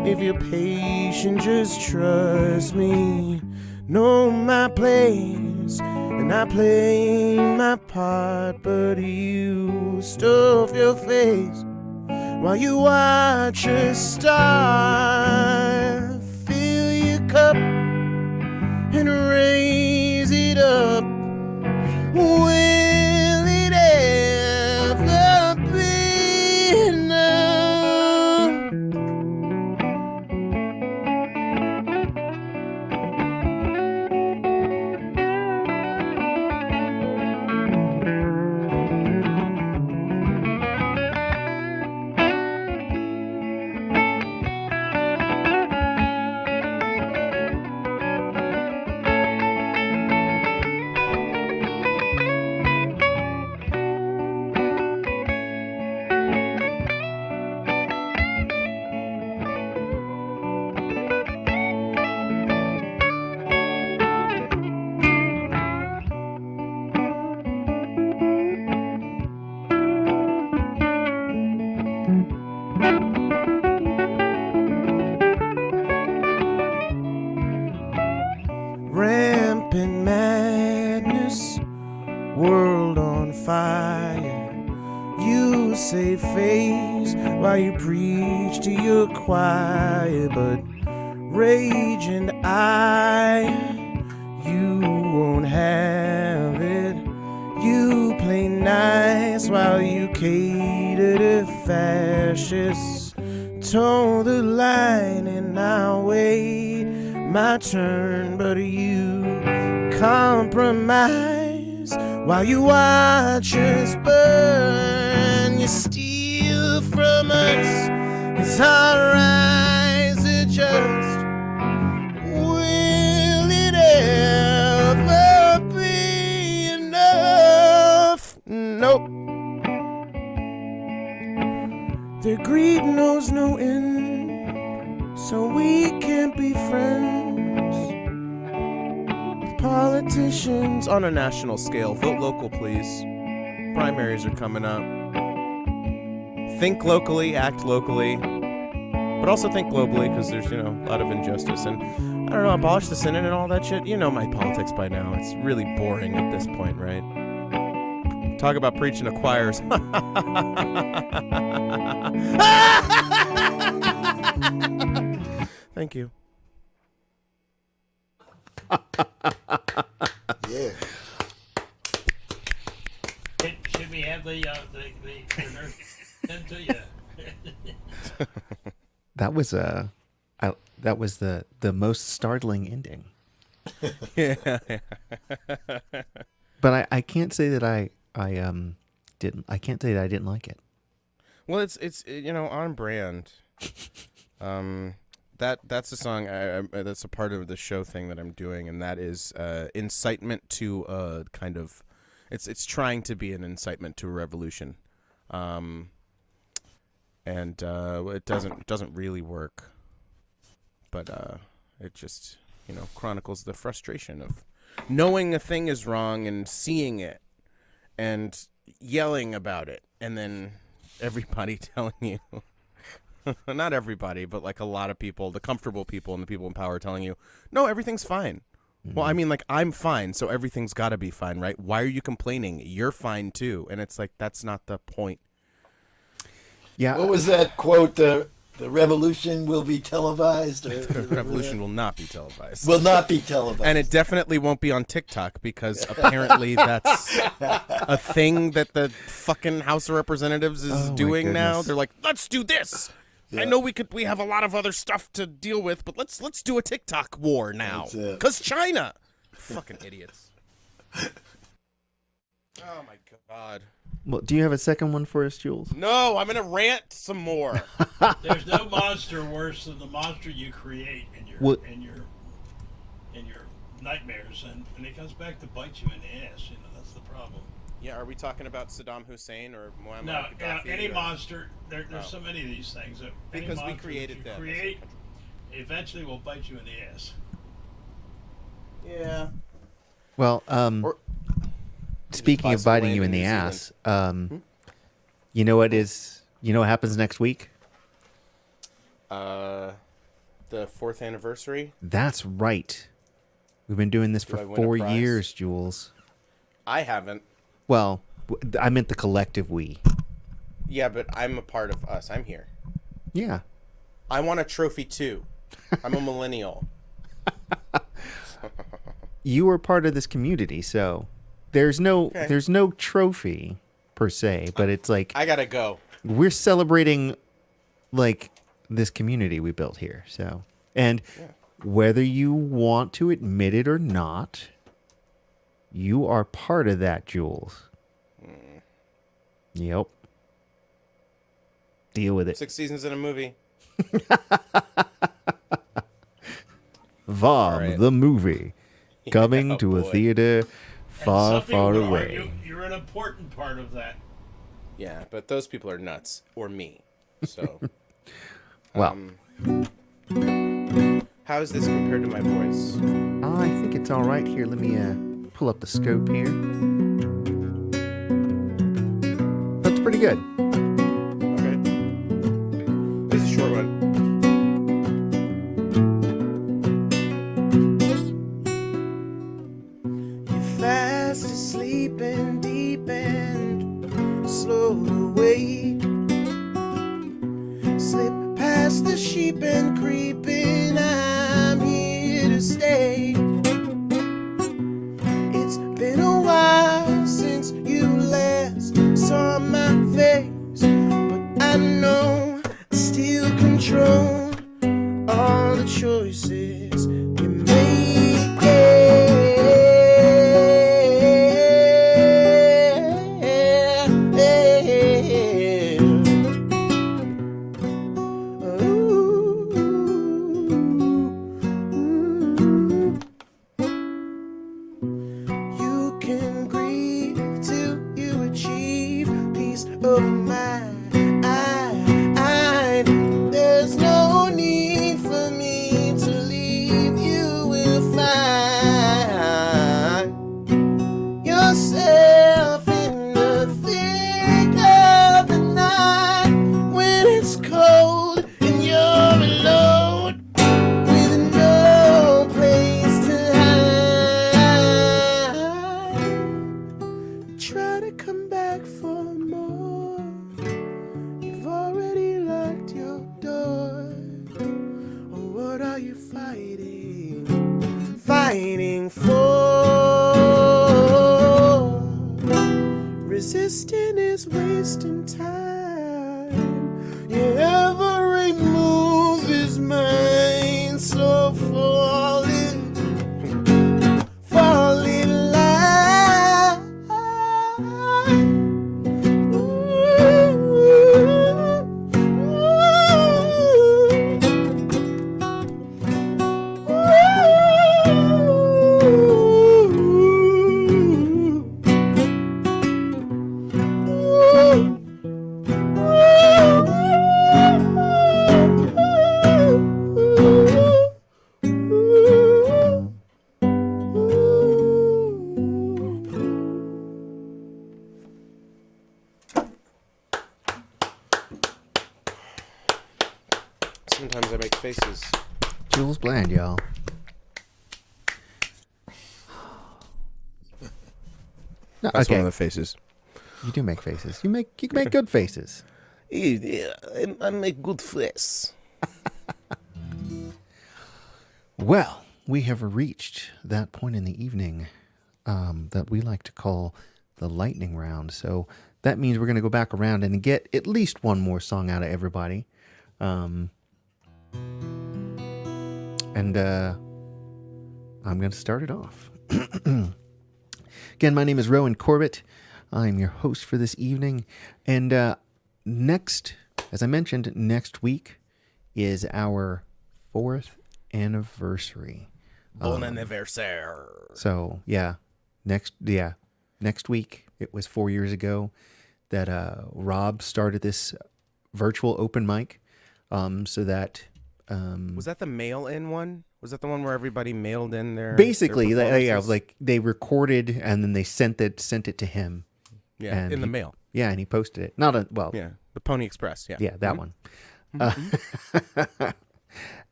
if you're patient. Just trust me. Know my place, and I play my part, but you stuff your face while you watch us starve. Fill your cup and raise it up. Will it ever be enough? Rampant madness, world on fire. You save face while you preach to your choir, but rage and you won't have it. You play nice while you cater to fascists. Toe the line and I'll wait my turn, but you compromise while you watch us burn. You steal from us as our eyes adjust. Will it ever be enough? Nope. Their greed knows no end, so we can't be friends with politicians on a national scale. Vote local, please. Primaries are coming up. Think locally, act locally, but also think globally, because there's, a lot of injustice. And I don't know, abolish the Senate and all that shit. You know my politics by now. It's really boring at this point, right? Talk about preaching to choirs. Thank you. Yeah. Should we have the nurse send to you? That was that was the most startling ending. Yeah. But I can't say that I didn't. I can't say that I didn't like it. Well, it's on brand. That's a song. That's a part of the show thing that I'm doing, and that is incitement to kind of. It's trying to be an incitement to a revolution, and it doesn't really work. But it just chronicles the frustration of knowing a thing is wrong and seeing it, and yelling about it, and then everybody telling you, not everybody, but like a lot of people, the comfortable people and the people in power telling you, no, everything's fine. Well, I mean, like, I'm fine, so everything's got to be fine, right? Why are you complaining? You're fine, too. And it's like, that's not the point. Yeah. What was that quote? The revolution will be televised? Or, The revolution will not be televised. will not be televised. And it definitely won't be on TikTok, because apparently that's a thing that the fucking House of Representatives is doing now. goodness. They're like, let's do this. I know we have a lot of other stuff to deal with, but let's do a TikTok war now. That's it. Because China. Fucking idiots. Oh my god. Well, do you have a second one for us, Jules? No, I'm gonna rant some more. There's no monster worse than the monster you create in your What- in your nightmares, and it comes back to bite you in the ass. You know, that's the problem. Yeah, are we talking about Saddam Hussein or Muammar No, Gaddafi? any or- monster. There's so many of these things. That any Because we monster created that them. you create, eventually will bite you in the ass. Yeah. Well, Or- speaking buy of some biting land you in in the New ass, you know what happens next week? The 4th anniversary. That's right. We've been doing this Do I for win a 4 prize? years, Jules. I haven't. Well, I meant the collective we. Yeah, but I'm a part of us. I'm here. Yeah. I want a trophy too. I'm a millennial. You are part of this community, so there's no trophy per se, but it's like I gotta go. we're celebrating like this community we built here. So, and whether you want to admit it or not, you are part of that, Jules. Yep. Deal with it. 6 seasons in a movie. VOM, right. the movie, coming Oh, to a boy. theater And far, some people far would away. argue you're an important part of that. Yeah, but those people are nuts, or me. So, Well, how is this compared to my voice? I think it's all right here. Let me pull up the scope here. That's pretty good. Okay. This is a short one. You're fast asleep and deep and slow awake. Slip past the sheep and creeping. I'm here to stay. It's been a while since you last saw my face, but I know I still control all the choices you make. You can grieve till you achieve peace of mind. There's no need for me to leave. You will find yourself in the thick of the night when it's cold and you're alone with no place to hide. Try to come back for more. You've already locked your door. Oh, what are you fighting? Fighting for? Resisting is wasting time. Your every move is mine. So fall in line. Sometimes I make faces. Jules Bland, y'all. No, That's okay. one of the faces. You do make faces. You can make good faces. Yeah, I make good face. Well, we have reached that point in the evening that we like to call the lightning round. So that means we're going to go back around and get at least one more song out of everybody. And I'm going to start it off. Again, my name is Rowan Corbett. I'm your host for this evening. And next, as I mentioned, next week is our 4th anniversary. Bon anniversaire. So, next week, it was 4 years ago that Rob started this virtual open mic. So that... was that the mail-in one? Was that the one where everybody mailed in their basically, performances? they recorded and then they sent it to him. Yeah, and in the mail. Yeah, and he posted it. Yeah, the Pony Express. Yeah, Yeah, that one.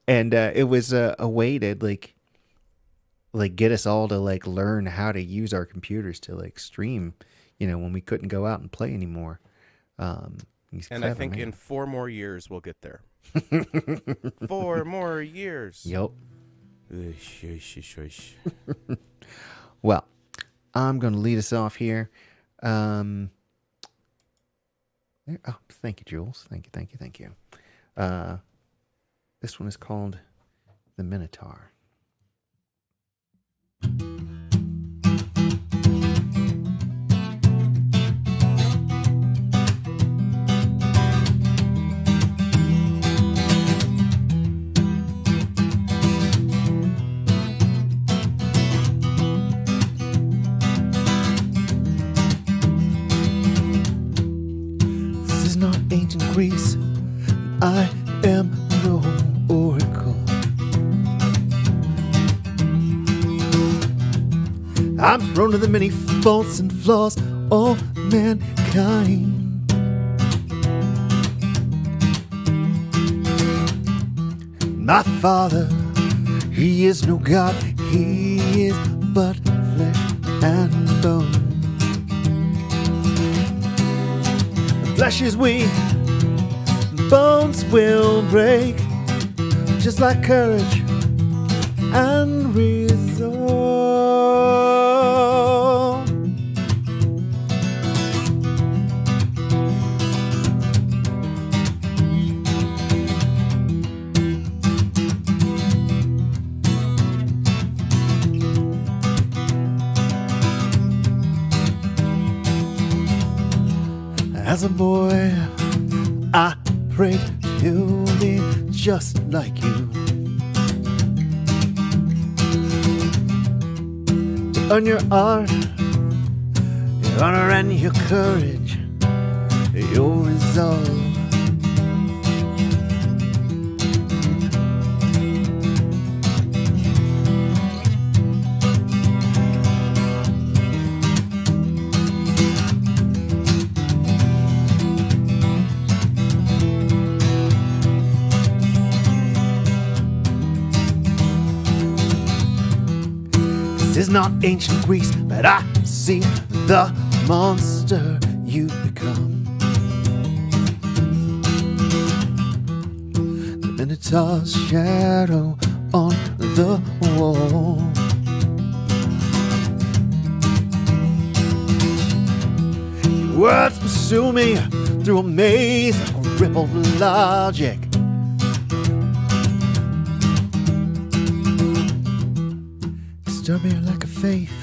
And it was a way to get us all to learn how to use our computers to stream. When we couldn't go out and play anymore. He's And clever, I think man. in 4 more years we'll get there. 4 more years. Yep. Shush. Well, I'm going to lead us off here. Thank you, Jules. Thank you. This one is called The Minotaur. This is not ancient Greece. I am no oracle. I'm prone to the many faults and flaws of mankind. My father, he is no god, he is but flesh and bone. Flesh is weak, bones will break, just like courage and resolve. As a boy, I prayed to be just like you, to earn your art, your honor and your courage, your resolve. This is not ancient Greece, but I see the monster you've become. The Minotaur's shadow on the wall. Your words pursue me through a maze of rippled logic. Disturb me like a faith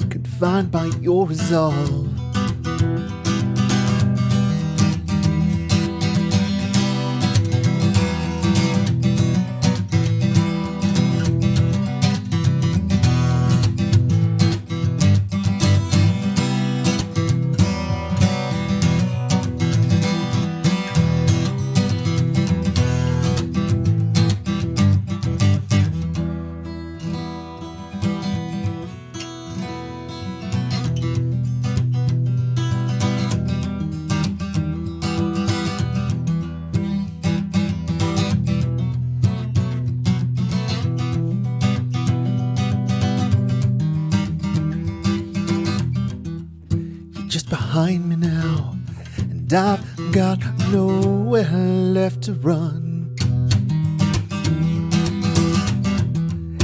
confined by your resolve. behind me now, and I've got nowhere left to run.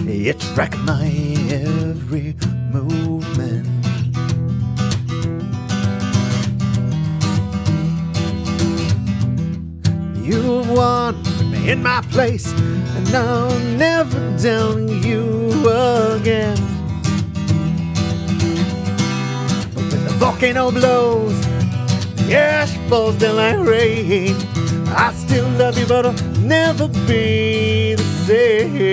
It's wrecking my every movement. You've won me in my place, and I'll never down you again. But when the volcano blows, the ash falls down like rain, I still love you, but I'll never be the same.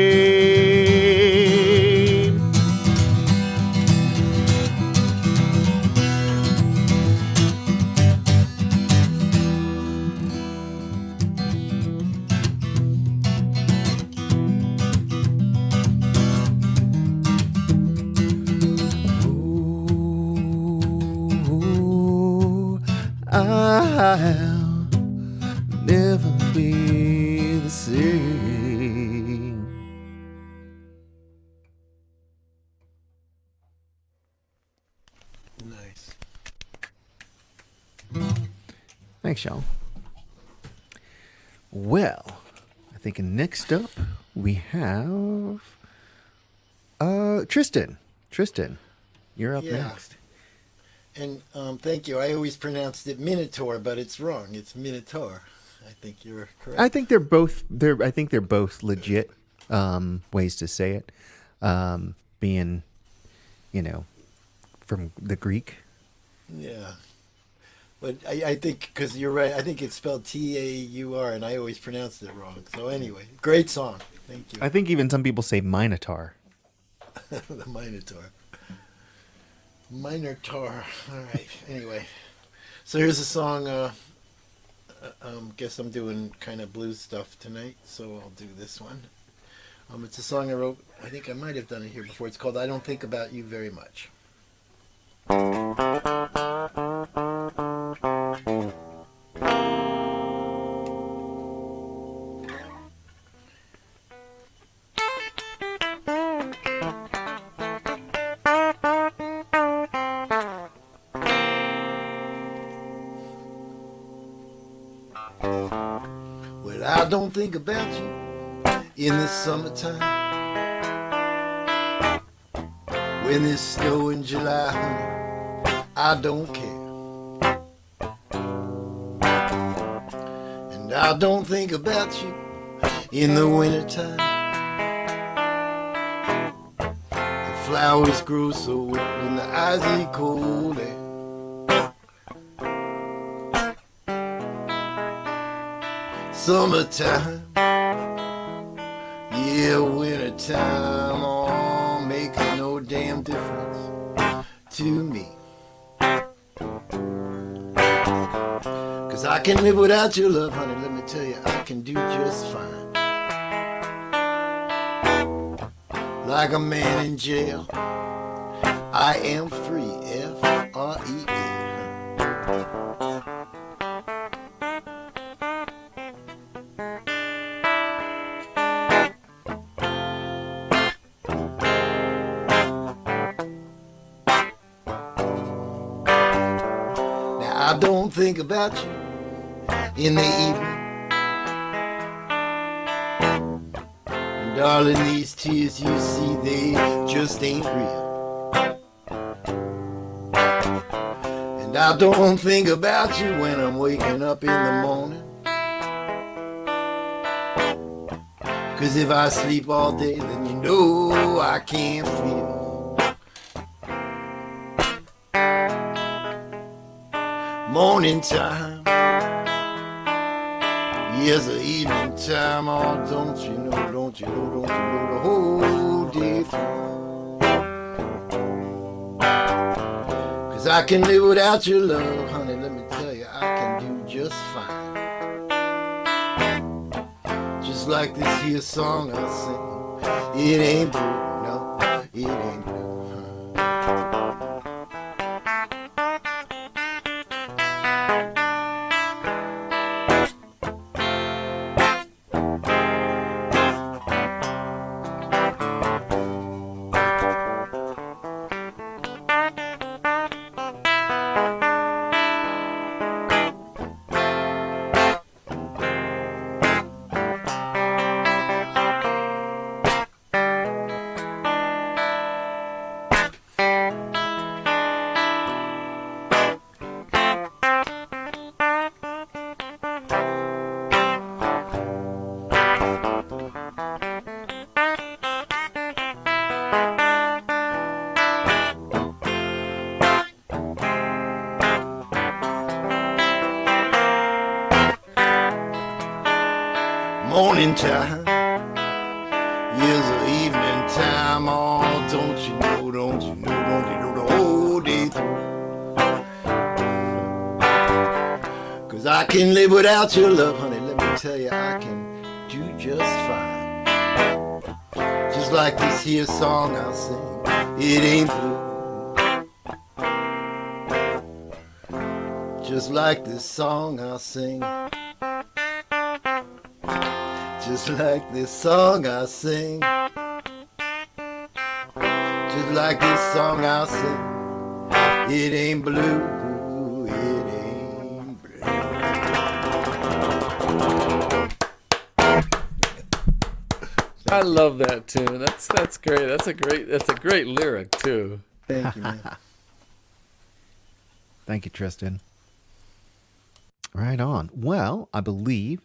I'll never be the same. Nice. Thanks, y'all. Well, I think next up we have Tristan. Tristan, you're up Yeah. next. And thank you. I always pronounced it Minotaur, but it's wrong. It's Minotaur. I think you're correct. I think they're both legit ways to say it. Being, from the Greek. Yeah. But I think, because you're right, I think it's spelled Taur, and I always pronounced it wrong. So anyway, great song. Thank you. I think even some people say Minotaur. The Minotaur. Minotaur. All right. Anyway, so here's a song. Guess I'm doing kind of blues stuff tonight, so I'll do this one. It's a song I wrote. I think I might have done it here before. It's called "I Don't Think About You Very Much." Well, I don't think about you in the summertime. When there's snow in July, honey, I don't care. And I don't think about you in the wintertime. The flowers grow so wet in the icy cold air. Summertime, yeah, wintertime, all makes no damn difference to me. 'Cause I can live without your love, honey, let me tell you, I can do just fine. Like a man in jail, I am free, F-R-E-E. I don't think about you in the evening. And darling, these tears you see, they just ain't real. And I don't think about you when I'm waking up in the morning. 'Cause if I sleep all day, then you know I can't feel. Morning time, yes, the evening time. Oh, don't you know the whole day through. 'Cause I can live without your love, honey, let me tell you, I can do just fine. Just like this here song I sing, it ain't blue, no, it ain't blue. morning time is the evening time. Oh, don't you know, don't you know, don't you know the whole day through. 'Cause I can live without your love, honey. Let me tell you, I can do just fine. Just like this here song I sing, it ain't blue. Just like this song I sing. Just like this song I sing. Just like this song I sing. It ain't blue. It ain't blue. I love that tune. That's great. That's a great lyric too. Thank you, man. Thank you, Tristan. Right on. Well, I believe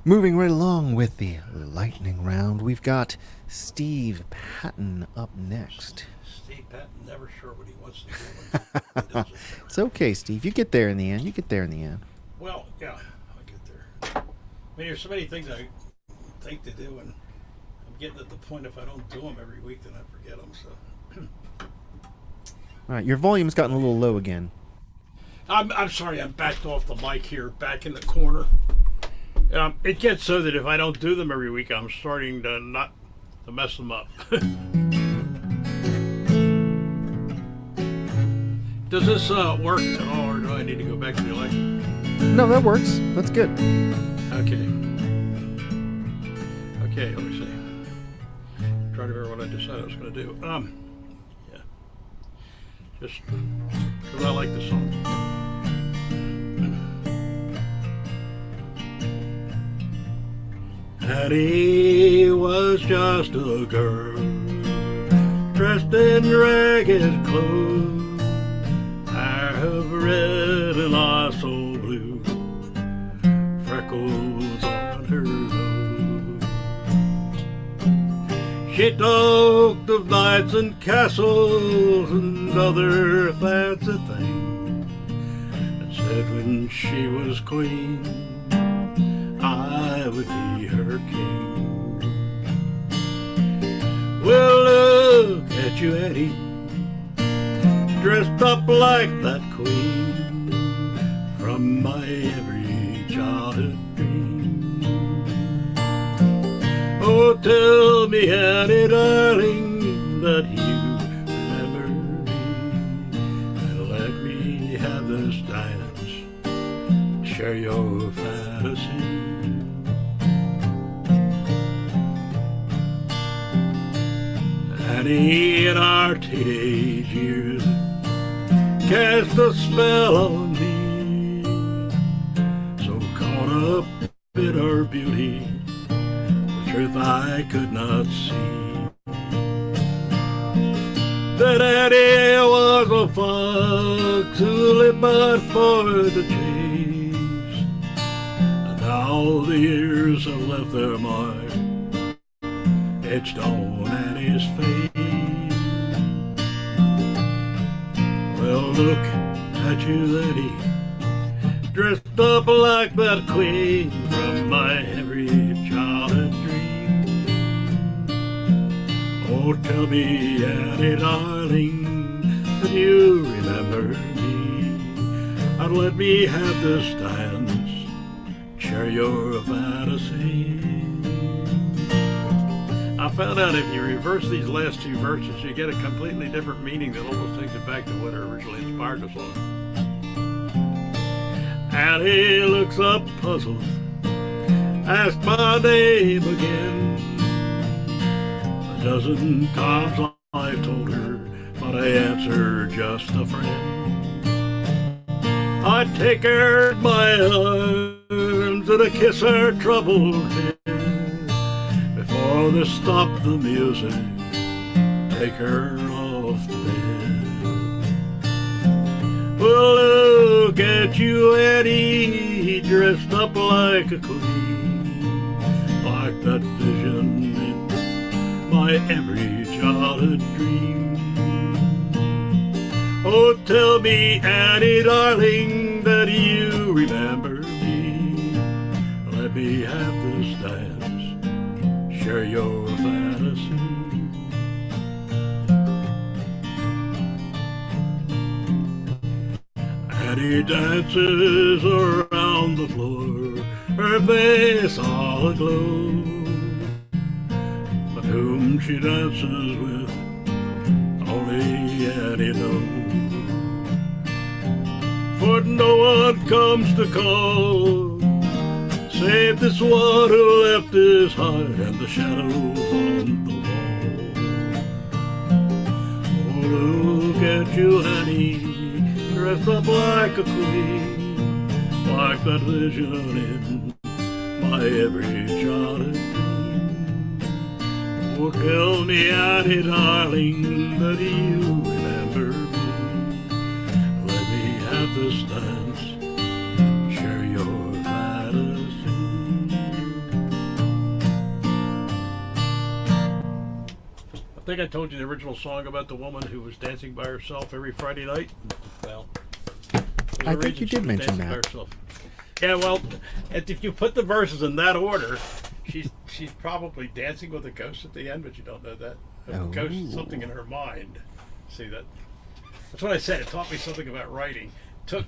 moving right along with the lightning round, we've got Steve Patton up next. Steve Patton, never sure what he wants to do. He doesn't. It's okay, Steve. You get there in the end. You get there in the end. Well, yeah, I'll get there. I mean, there's so many things I think to do, and I'm getting at the point if I don't do them every week, then I forget them. So, All right, your volume's gotten a little low again. I'm sorry, I'm backed off the mic here, back in the corner. It gets so that if I don't do them every week, I'm starting to not to mess them up. Does this work at all, or do I need to go back to the election? No, that works. That's good. Okay. Okay, let me see. Try to remember what I decided I was going to do. Yeah. Just because I like the song. Hattie was just a girl dressed in ragged clothes, hair of red and eyes so blue, freckles on her nose. She talked of knights and castles and other fancy things, and said when she was queen, I would be her king. Well, look at you, Eddie, dressed up like that queen from my every childhood dream. Oh, tell me, Eddie, darling, that you remember me, and let me have this dance, share your fantasy. Annie, in our teenage years, cast a spell on me, so caught up in her beauty, the truth I could not see. That Annie was a fox who lived but for the chase, and all the years have left their mark etched on Annie's face. Well, look at you, lady, dressed up like that queen from my every childhood dream. Oh, tell me, Annie, darling, that you remember me, and let me have this dance, share your fantasy. I found out if you reverse these last two verses, you get a completely different meaning that almost takes it back to what originally inspired the song. And he looks up puzzled, asked my name again. A dozen times I've told her, but I answered just a friend. I'd take her in my arms and I'd kiss her troubled head. Before they stop the music, take her off the bed. Well, look at you, Eddie, dressed up like a queen, like that vision in my every childhood dream. Oh, tell me, Annie, darling, that you remember me. Let me have this dance, share your fantasy. And he dances around the floor, her face all aglow. But whom she dances with, only Annie knows. For no one comes to call, save this one who left his heart and the shadows on the wall. Oh, look at you, Annie, dressed up like a queen, like that vision in my every childhood dream. Oh, tell me, Annie, darling, that you remember me. Let me have this dance, share your fantasy. I think I told you the original song about the woman who was dancing by herself every Friday night. Well, I think you did mention that. Yeah, well, if you put the verses in that order, she's probably dancing with a ghost at the end, but you don't know that. A ghost is something in her mind. See that? That's what I said. It taught me something about writing. It took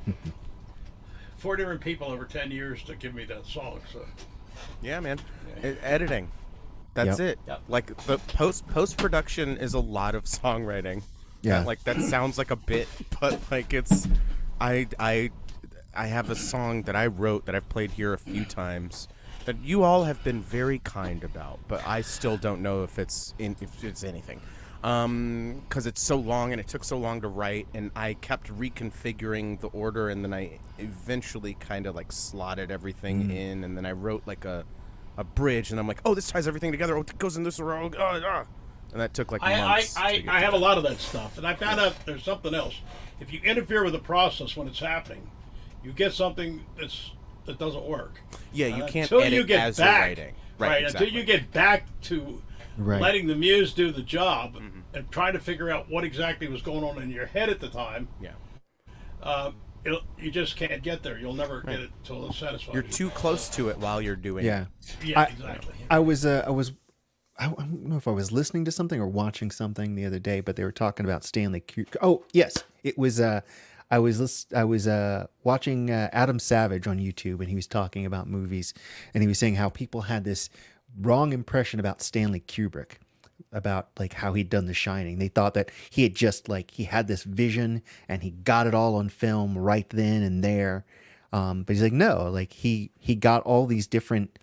4 different people over 10 years to give me that song. So Yeah, man. Editing. That's it. Yep. Like the post production is a lot of songwriting. Yeah. That sounds like a bit, but like it's I have a song that I wrote that I've played here a few times that you all have been very kind about, but I still don't know if it's anything. Because it's so long and it took so long to write, and I kept reconfiguring the order, and then I eventually kind of like slotted everything in, and then I wrote like a bridge, and I'm like, oh, this ties everything together. Oh, it goes in this row. And that took like months. I have a lot of that stuff, and I found out there's something else. If you interfere with the process when it's happening, you get something that doesn't work. Yeah, you can't until edit you get as back, you're writing. Right, exactly. Until you get back to letting the muse do the job and trying to figure out what exactly was going on in your head at the time. Yeah. You just can't get there. You'll never get it till it's satisfied. You're too close to it while you're doing it. Yeah, exactly. I don't know if I was listening to something or watching something the other day, but they were talking about Stanley Kubrick. Oh, yes, it was. I was watching Adam Savage on YouTube, and he was talking about movies, and he was saying how people had this wrong impression about Stanley Kubrick, about like how he'd done The Shining. They thought that he had just he had this vision and he got it all on film right then and there. But he's like, no, like he got all these different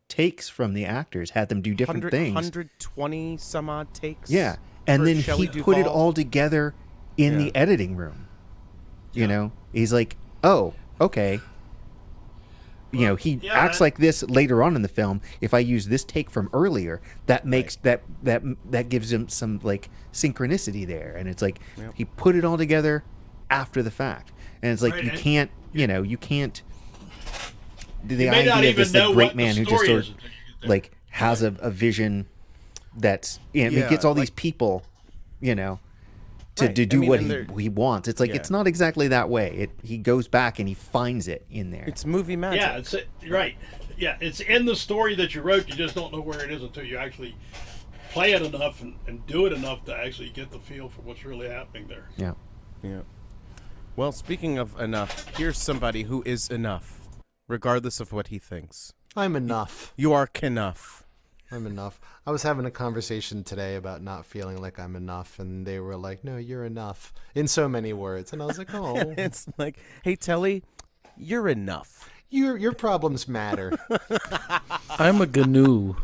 takes from the actors, had them do different things. 120 some odd takes. Yeah. And then Shelley he put it Duvall. all together in the editing room. You know, he's like, oh, okay. You know, he acts like this later on in the film. If I use this take from earlier, that makes that gives him some like synchronicity there. And it's like he put it all together after the fact. And it's like you can't, you can't. The idea of this like, great man who just sort of like has a vision that's he gets all these people, to do what he wants. It's like it's not exactly that way. He goes back and he finds it in there. It's movie magic. Yeah, it's right. Yeah, it's in the story that you wrote. You just don't know where it is until you actually play it enough and do it enough to actually get the feel for what's really happening there. Yeah. Yeah. Well, speaking of enough, here's somebody who is enough, regardless of what he thinks. I'm enough. You are enough. I'm enough. I was having a conversation today about not feeling like I'm enough, and they were like, no, you're enough, in so many words. And I was like, oh. It's like, hey, Telly, you're enough. Your problems matter. I'm a GNU.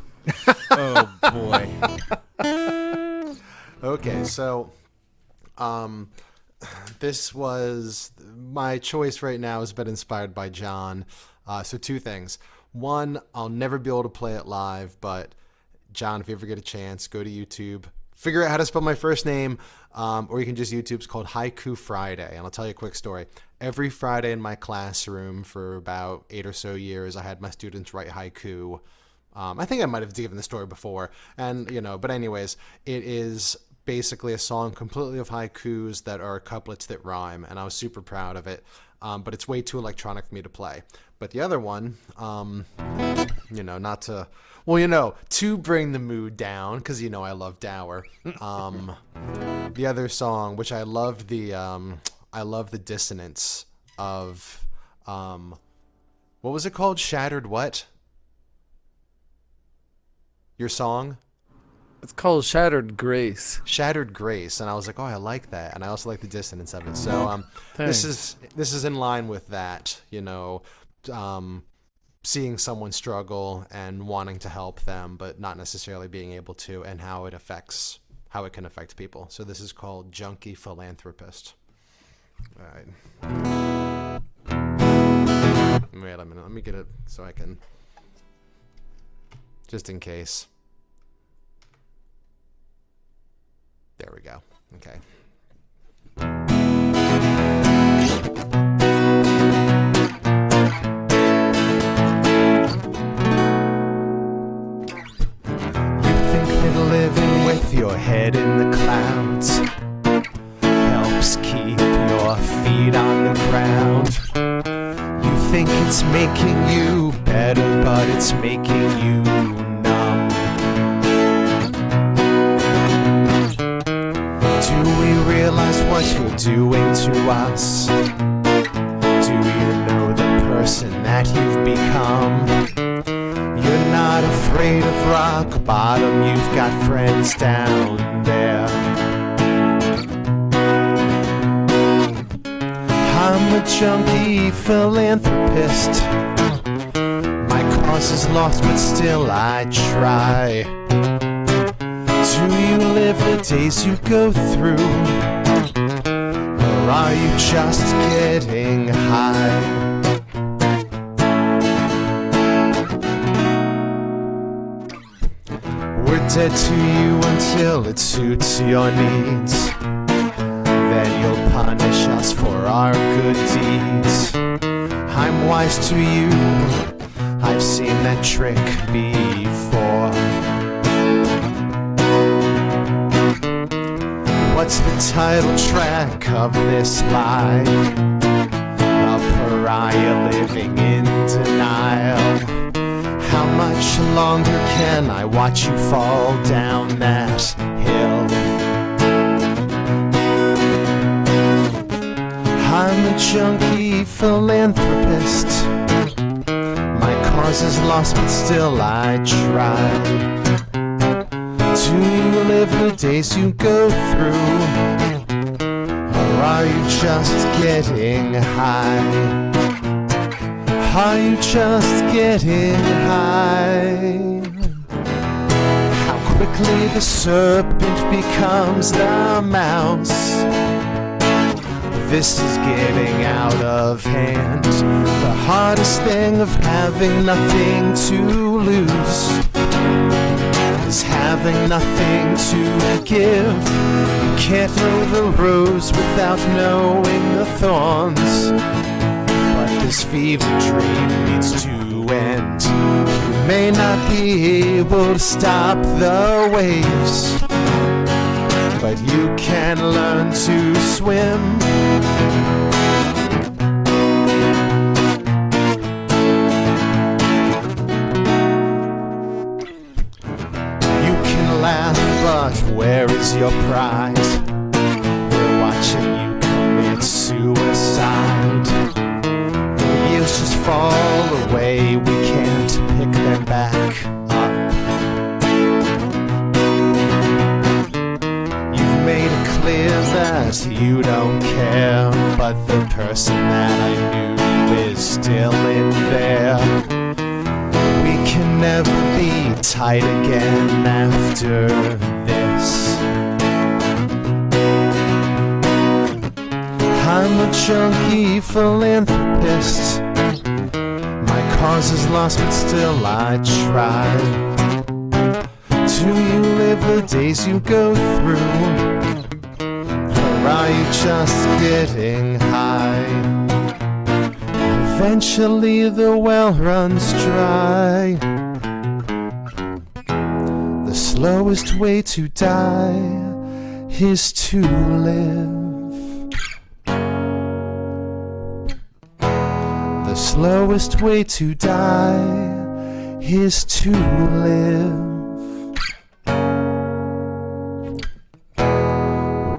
Oh, boy. Okay, so this was my choice right now has been inspired by John. So 2 things. One, I'll never be able to play it live, but John, if you ever get a chance, go to YouTube, figure out how to spell my first name, or you can just YouTube. It's called Haiku Friday, and I'll tell you a quick story. Every Friday in my classroom for about 8 or so years, I had my students write haiku. I think I might have given the story before, and but anyways, it is basically a song completely of haikus that are couplets that rhyme, and I was super proud of it. but it's way too electronic for me to play. But the other one, not to, to bring the mood down, because I love dour. The other song, which I loved the dissonance of, what was it called? Shattered what? Your song? It's called Shattered Grace. Shattered Grace, and I was like, oh, I like that, and I also like the dissonance of it. So this is in line with that, seeing someone struggle and wanting to help them, but not necessarily being able to, and how it can affect people. So this is called Junkie Philanthropist. All right. Wait a minute. Let me get it so I can, just in case. There we go. Okay. You think that living with your head in the clouds helps keep your feet on the ground. You think it's making you better, but it's making you numb. Do we realize what you're doing to us? Do you know the person that you've become? You're not afraid of rock bottom, you've got friends down there. I'm a junkie philanthropist. My cause is lost, but still I try. Do you live the days you go through? Or are you just getting high? We're dead to you until it suits your needs. Then you'll punish us for our good deeds. I'm wise to you, I've seen that trick before. What's the title track of this lie? A pariah living in denial. How much longer can I watch you fall down that hill? I'm a junkie philanthropist. My cause is lost, but still I try. Do you live the days you go through? Or are you just getting high? Are you just getting high? How quickly the serpent becomes the mouse. This is getting out of hand. The hardest thing of having nothing to lose is having nothing to give. You can't know the rose without knowing the thorns. But this fever dream needs to end. You may not be able to stop the waves, but you can learn to swim. You can laugh, but where is your pride? We're watching you commit suicide. The years just fall away, we can't pick them back up. Made it clear that you don't care, but the person that I knew is still in there. We can never be tight again after this. I'm a junkie philanthropist. My cause is lost, but still I try. Do you live the days you go through? Or are you just getting high? Eventually the well runs dry. The slowest way to die is to live. slowest way to die is to live.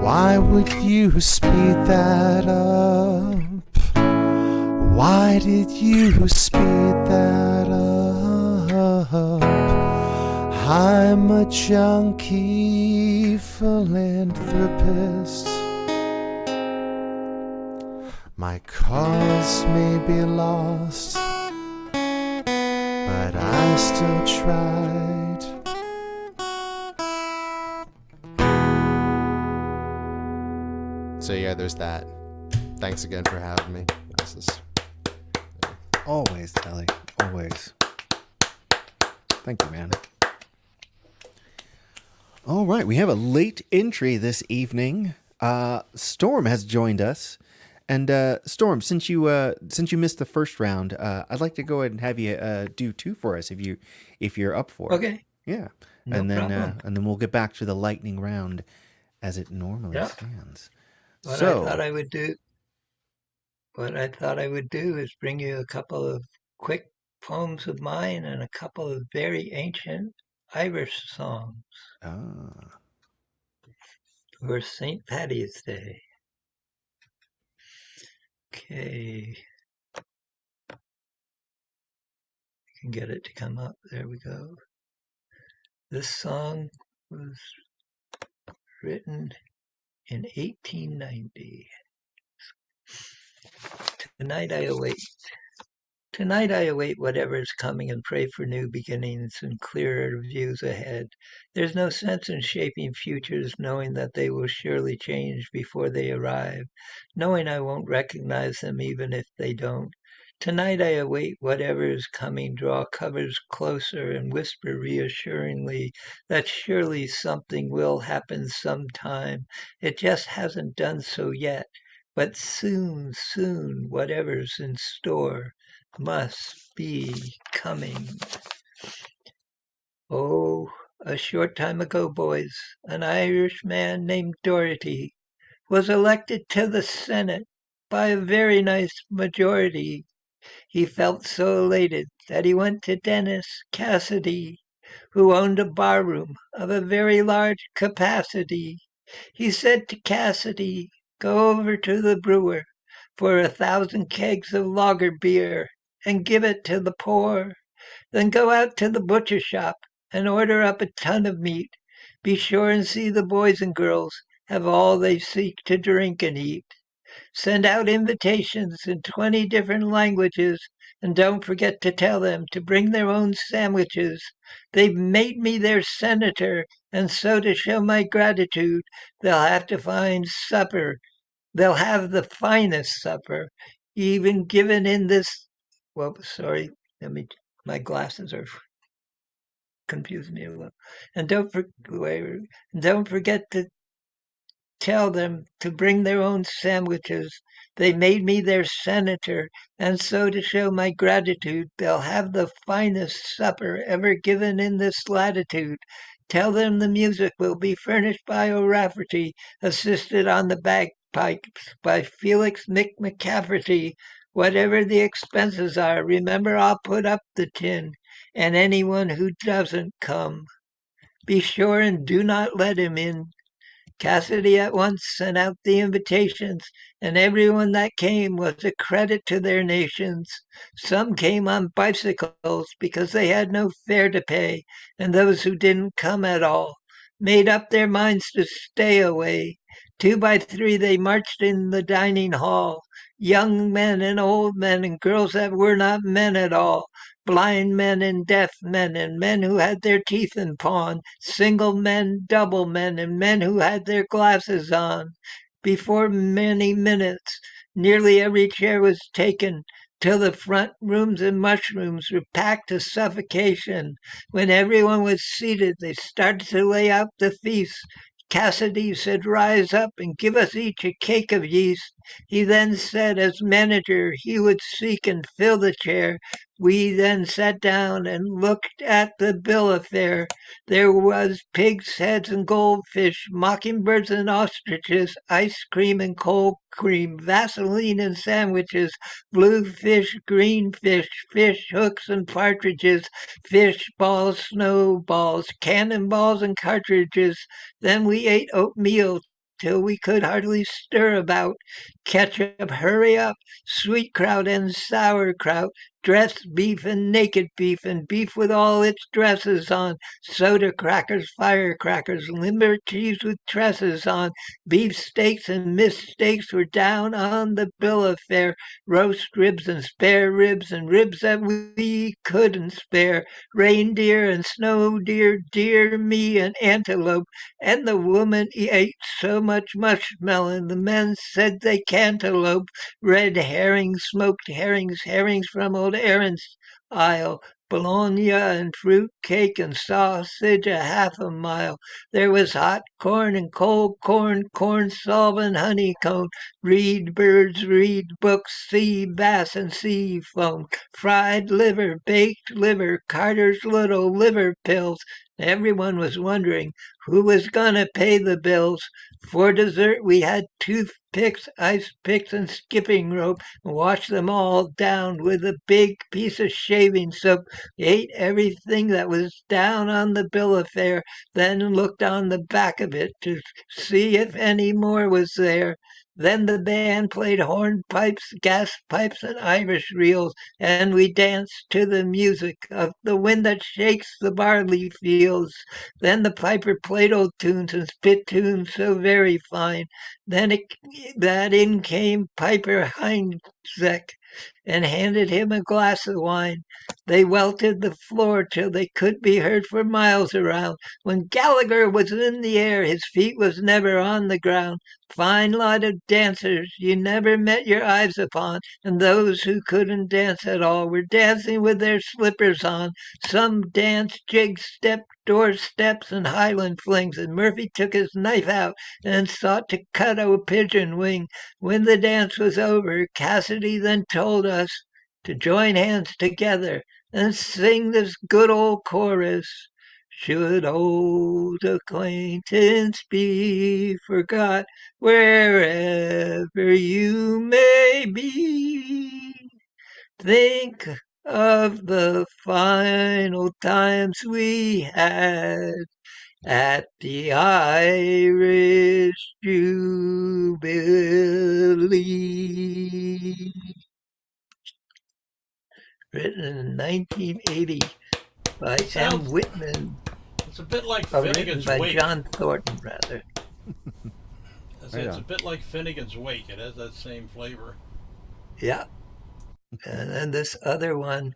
Why would you speed that up? Why did you speed that up? I'm a junkie philanthropist. My cause may be lost, but I still tried. So yeah, there's that. Thanks again for having me. This is Always, Telly. Always. Thank you, man. All right, we have a late entry this evening. Storm has joined us. And Storm, since you missed the first round, I'd like to go ahead and have you do two for us if you're up for it. Okay. Yeah. No problem. And then we'll get back to the lightning round as it normally Yeah. stands. What I thought I would do is bring you a couple of quick poems of mine and a couple of very ancient Irish songs for St. Paddy's Day. Okay. I can get it to come up. There we go. This song was written in 1890. Tonight I await whatever is coming and pray for new beginnings and clearer views ahead. There's no sense in shaping futures knowing that they will surely change before they arrive, knowing I won't recognize them even if they don't. Tonight I await whatever is coming, draw covers closer and whisper reassuringly that surely something will happen sometime. It just hasn't done so yet. But soon, whatever's in store must be coming. Oh, a short time ago, boys, an Irish man named Doherty was elected to the Senate by a very nice majority. He felt so elated that he went to Dennis Cassidy, who owned a barroom of a very large capacity. He said to Cassidy, "Go over to the brewer for 1,000 kegs of lager beer and give it to the poor. Then go out to the butcher shop and order up a ton of meat. Be sure and see the boys and girls have all they seek to drink and eat. Send out invitations in 20 different languages, and don't forget to tell them to bring their own sandwiches. They've made me their senator, and so to show my gratitude, they'll have to find supper. They'll have the finest supper, even given in this." Well, sorry, my glasses are confusing me a little. And don't forget to tell them to bring their own sandwiches. They made me their senator, and so to show my gratitude, they'll have the finest supper ever given in this latitude. Tell them the music will be furnished by O'Rafferty, assisted on the bagpipes by Felix McCafferty. Whatever the expenses are, remember I'll put up the tin, and anyone who doesn't come, be sure and do not let him in. Cassidy at once sent out the invitations, and everyone that came was a credit to their nations. Some came on bicycles because they had no fare to pay, and those who didn't come at all made up their minds to stay away. 2 by 3 they marched in the dining hall, young men and old men and girls that were not men at all, blind men and deaf men, and men who had their teeth in pawn, single men, double men, and men who had their glasses on. Before many minutes, nearly every chair was taken, till the front rooms and mushrooms were packed to suffocation. When everyone was seated, they started to lay out the feast. Cassidy said, "Rise up and give us each a cake of yeast." He then said, as manager, he would seek and fill the chair We then sat down and looked at the bill of fare. There was pigs' heads and goldfish, mockingbirds and ostriches, ice cream and cold cream, Vaseline and sandwiches, blue fish, green fish, fish hooks and partridges, fish balls, snowballs, cannonballs and cartridges. Then we ate oatmeal till we could hardly stir about. Ketchup, hurry up, sweet kraut and sauerkraut, dressed beef and naked beef, and beef with all its dresses on, soda crackers, firecrackers, limber cheese with tresses on, beef steaks and missteaks were down on the bill of fare, roast ribs and spare ribs and ribs that we couldn't spare, reindeer and snow deer, deer me and antelope, and the woman ate so much mushmelon, the men said they cantaloupe, red herrings, smoked herrings, herrings from old Aaron's aisle, bologna and fruit cake and sausage a half a mile. There was hot corn and cold corn, corn salve and honeycomb, reed birds, reed books, sea bass and sea foam, fried liver, baked liver, Carter's little liver pills. Everyone was wondering who was gonna pay the bills. For dessert we had toothpicks, ice picks, and skipping rope, and washed them all down with a big piece of shaving soap. We ate everything that was down on the bill of fare, then looked on the back of it to see if any more was there. Then the band played hornpipes, gas pipes, and Irish reels, and we danced to the music of the wind that shakes the barley fields. Then the piper played old tunes and spittoons so very fine. Then that in came Piper Heinzek and handed him a glass of wine. They welted the floor till they could be heard for miles around. When Gallagher was in the air, his feet was never on the ground. Fine lot of dancers you never met your eyes upon, and those who couldn't dance at all were dancing with their slippers on. Some danced jig step, doorsteps, and Highland flings, and Murphy took his knife out and sought to cut a pigeon wing. When the dance was over, Cassidy then told us to join hands together and sing this good old chorus. Should old acquaintance be forgot, wherever you may be, think of the final times we had at the Irish Jubilee. Written in 1980 by M. Whitman. It's a bit like Written Finnegan's by Wake. John Thornton, rather. It's a bit like Finnegan's Wake. It has that same flavor. Yeah. And then this other one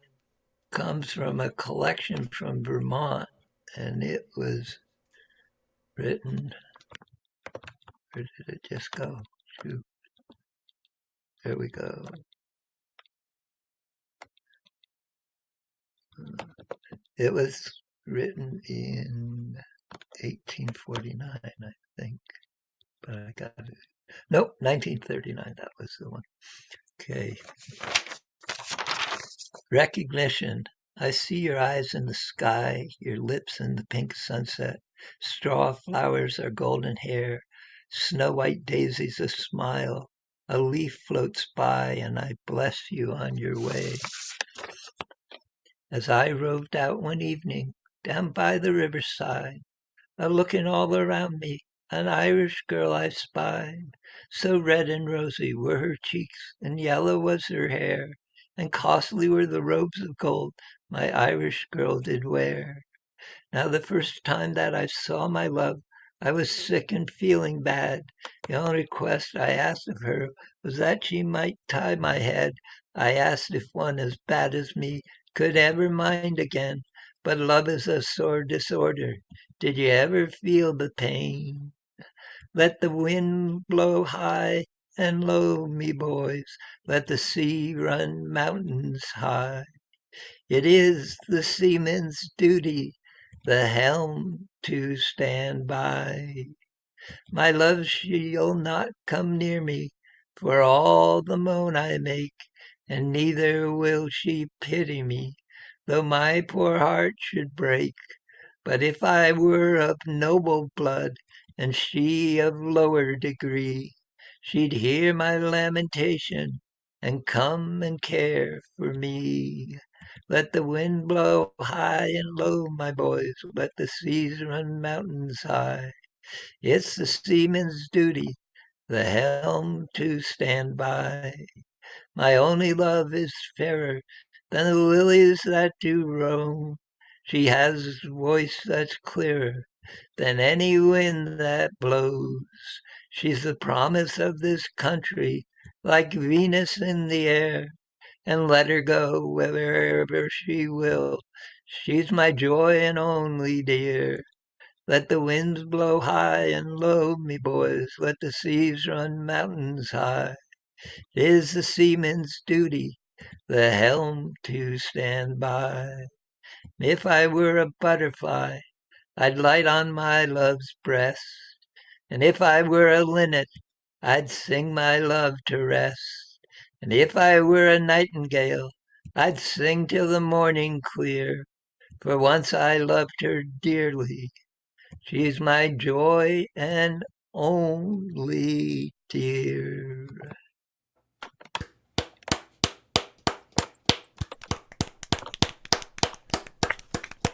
comes from a collection from Vermont, and it was written. Where did it just go? Shoot. There we go. It was written in 1849, I think. But I got it. Nope, 1939. That was the one. Okay. Recognition. I see your eyes in the sky, your lips in the pink sunset. Straw flowers are golden hair, snow white daisies a smile. A leaf floats by, and I bless you on your way. As I roved out one evening, down by the riverside, a-looking all around me, an Irish girl I spied. So red and rosy were her cheeks, and yellow was her hair, and costly were the robes of gold my Irish girl did wear. Now the first time that I saw my love, I was sick and feeling bad. The only request I asked of her was that she might tie my head. I asked if one as bad as me could ever mind again. But love is a sore disorder. Did you ever feel the pain? Let the wind blow high and low, me boys. Let the sea run mountains high. It is the seaman's duty, the helm to stand by. My love, she'll not come near me, for all the moan I make, and neither will she pity me, though my poor heart should break. But if I were of noble blood, and she of lower degree, she'd hear my lamentation, and come and care for me. Let the wind blow high and low, my boys, let the seas run mountains high. It's the seaman's duty, the helm to stand by. My only love is fairer than the lilies that do roam. She has a voice that's clearer than any wind that blows. She's the promise of this country, like Venus in the air. And let her go wherever she will. She's my joy and only dear. Let the winds blow high and low, me boys. Let the seas run mountains high. 'Tis the seaman's duty, the helm to stand by. If I were a butterfly, I'd light on my love's breast. And if I were a linnet, I'd sing my love to rest. And if I were a nightingale, I'd sing till the morning clear. For once I loved her dearly. She's my joy and only dear.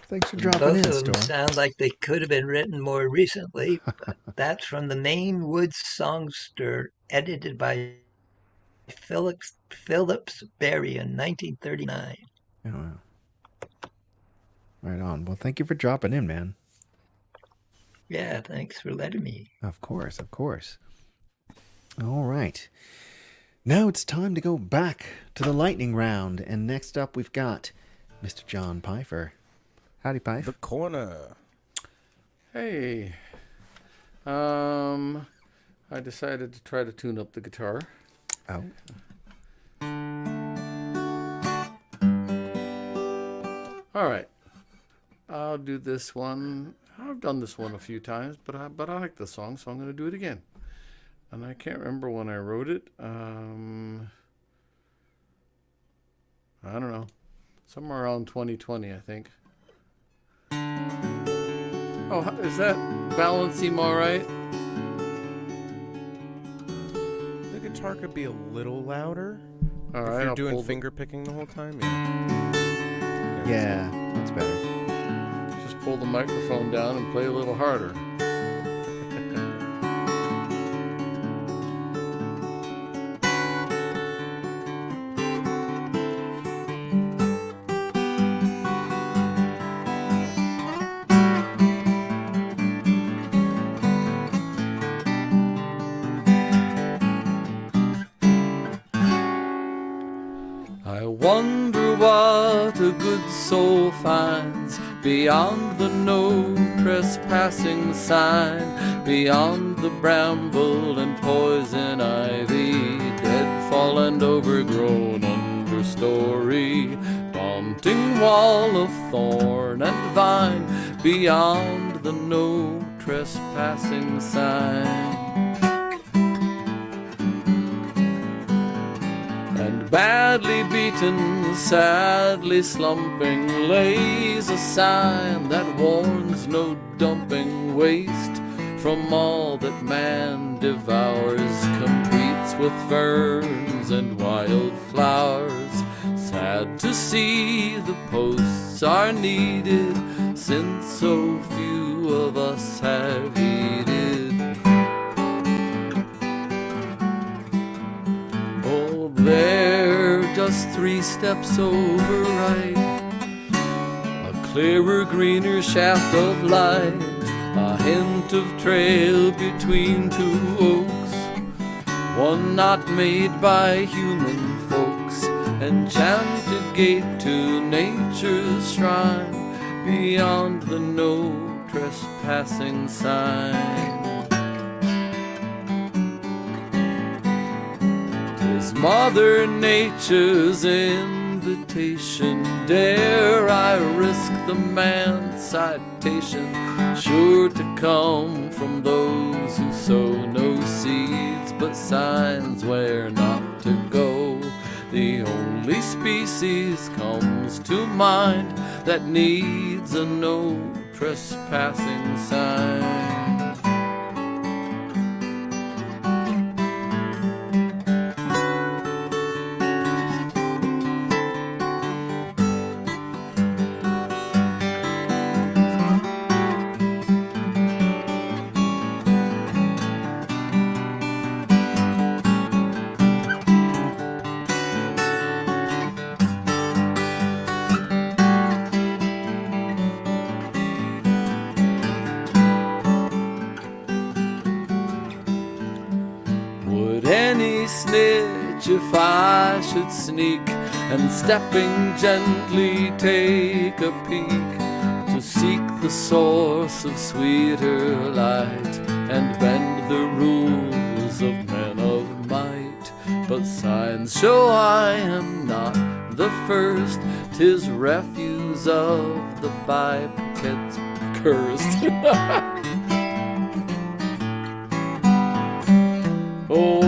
Thanks for dropping Both in, of them Storm. sound like they could have been written more recently. That's from the Maine Woods Songster, edited by Phillips Berry in 1939. Oh, wow. Right on. Well, thank you for dropping in, man. Yeah, thanks for letting me. Of course, of course. All right. Now it's time to go back to the lightning round. And next up, we've got Mr. John Pfeiffer. Howdy, Pife. The corner. Hey. I decided to try to tune up the guitar. Oh. All right. I'll do this one. I've done this one a few times, but I like the song, so I'm going to do it again. And I can't remember when I wrote it. I don't know. Somewhere around 2020, I think. Oh, is that balance seem all right? The guitar could be a little louder. All if right. you're I'll doing pull finger picking the whole time, Yeah, that's better. Just pull the microphone down and play a little harder. I wonder what a good soul finds beyond the no trespassing sign, beyond the bramble and poison ivy, deadfall and overgrown understory, daunting wall of thorn and vine, beyond the no trespassing sign. Badly beaten, sadly slumping, lays a sign that warns no dumping waste from all that man devours, competes with ferns and wild flowers. Sad to see the posts are needed, since so few of us have heeded. Oh, they're just 3 steps over right, a clearer, greener shaft of light, a hint of trail between 2 oaks, one not made by human folks, enchanted gate to nature's shrine, beyond the no trespassing sign. 'Tis Mother Nature's invitation, dare I risk the man's citation, sure to come from those who sow no seeds but signs where not to go, The only species comes to mind that needs a no trespassing sign. Would any snitch if I should sneak and stepping gently take a peek to seek the source of sweeter light and bend the rules of men of might? But signs show I am not the first, 'tis refuse of the biped's cursed. Oh,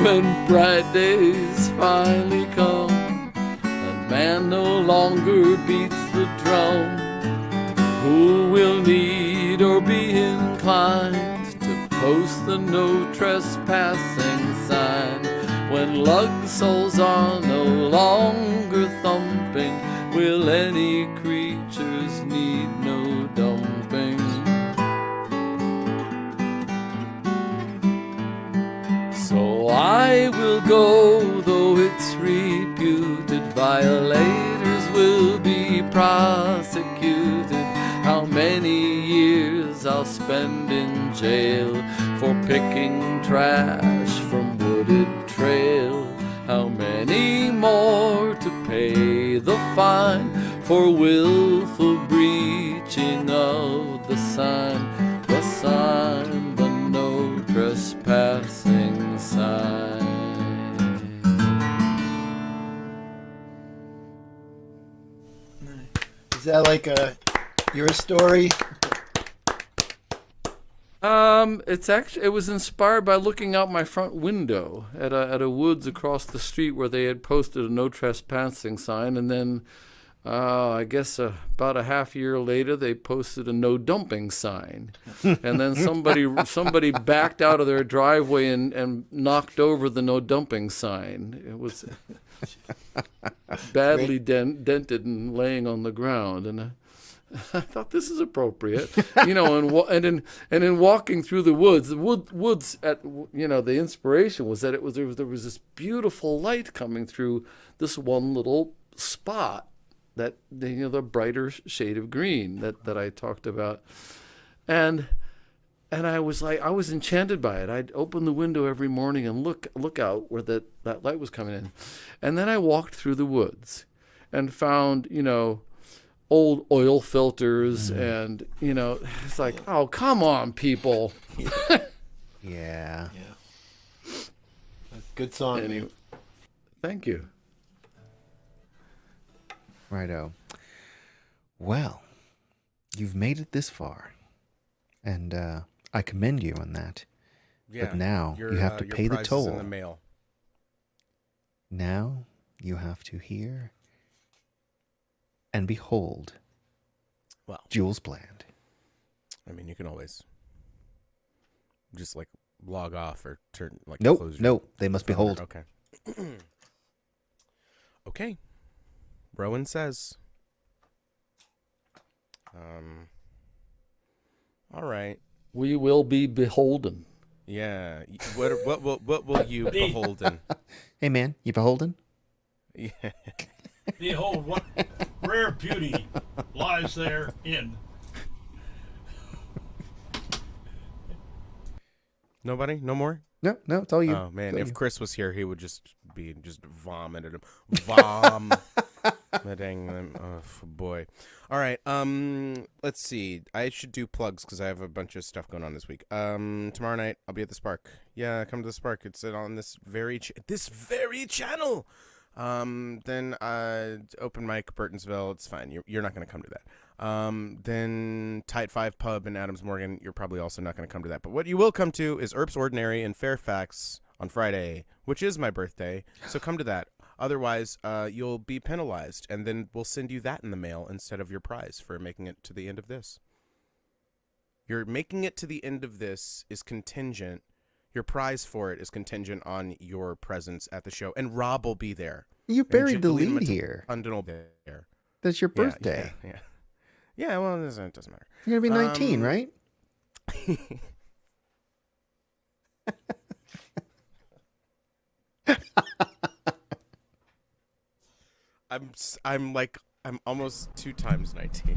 when bright days finally come and man no longer beats the drum, who will need or be inclined to post the no trespassing sign? When lug soles are no longer thumping, will any creatures need no dumping? So I will go, though it's reputed violators will be prosecuted. How many years I'll spend in jail for picking trash from wooded trail? How many more to pay the fine for willful breaching of the sign? The sign, the no trespassing sign. Is that like your story? It was inspired by looking out my front window at a woods across the street where they had posted a no trespassing sign, and then I guess about a half year later they posted a no dumping sign, and then somebody backed out of their driveway and knocked over the no dumping sign. It was badly dented and laying on the ground, and I thought this is appropriate, and in walking through the woods, the inspiration was that there was this beautiful light coming through this one little spot, that the brighter shade of green that I talked about, and I was enchanted by it. I'd open the window every morning and look out where that light was coming in, and then I walked through the woods and found old oil filters, and it's like, oh, come on, people. Yeah. Good song. Anyway, thank you. Righto. Well, you've made it this far, and I commend you on that. Yeah, but now you have to pay the prize is toll. in the mail. Now you have to hear and behold Jules Bland. I mean, you can always just log off or turn Nope, close your nope. They must behold. Okay. Okay. Rowan says. All right. We will be beholden. Yeah. What will you beholden? Hey man, you beholden? Yeah. Behold, what rare beauty lies therein. Nobody? No more? No, it's all you. Oh man, all if you. Chris was here, he would just vomiting. Oh boy. All right. Let's see. I should do plugs because I have a bunch of stuff going on this week. Tomorrow night I'll be at the Spark. Yeah, come to the Spark. It's on this very channel. Then open mic Burtonsville. It's fine. You're not going to come to that. Then Tight 5 Pub in Adams Morgan. You're probably also not going to come to that. But what you will come to is Earp's Ordinary in Fairfax on Friday, which is my birthday. So come to that. Otherwise, you'll be penalized, and then we'll send you that in the mail instead of your prize for making it to the end of this. Your making it to the end of this is contingent. Your prize for it is contingent on your presence at the show, and Rob will be there. You buried the lead here. London will be there. That's your birthday. Yeah, well, it doesn't matter. You're going to be 19, right? I'm almost 2 times 19.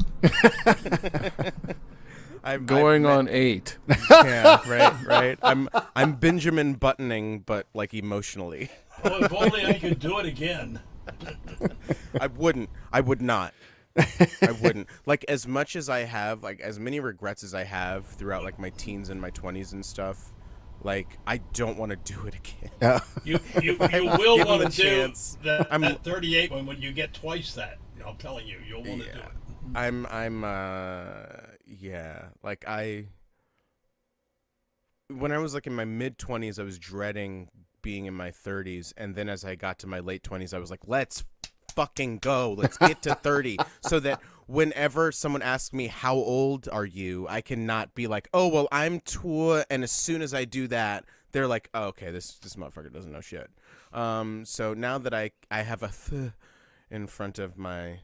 I'm going on 8. Yeah, right. I'm Benjamin Buttoning, but like emotionally. Well, if only I could do it again. I would not. I wouldn't. Like, as much as I have, like, as many regrets as I have throughout, like, my teens and my 20s and stuff, like, I don't want to do it again. You will want to do chance. that 38 when you get twice that. I'm telling you, you'll want to do it. Like, when I was, like, in my mid-20s, I was dreading being in my 30s, and then as I got to my late 20s, I was like, let's fucking go. Let's get to 30 so that whenever someone asks me, how old are you? I cannot be like, oh, well, I'm 2, and as soon as I do that, they're like, oh, okay, this motherfucker doesn't know shit. So now that I have a in front of my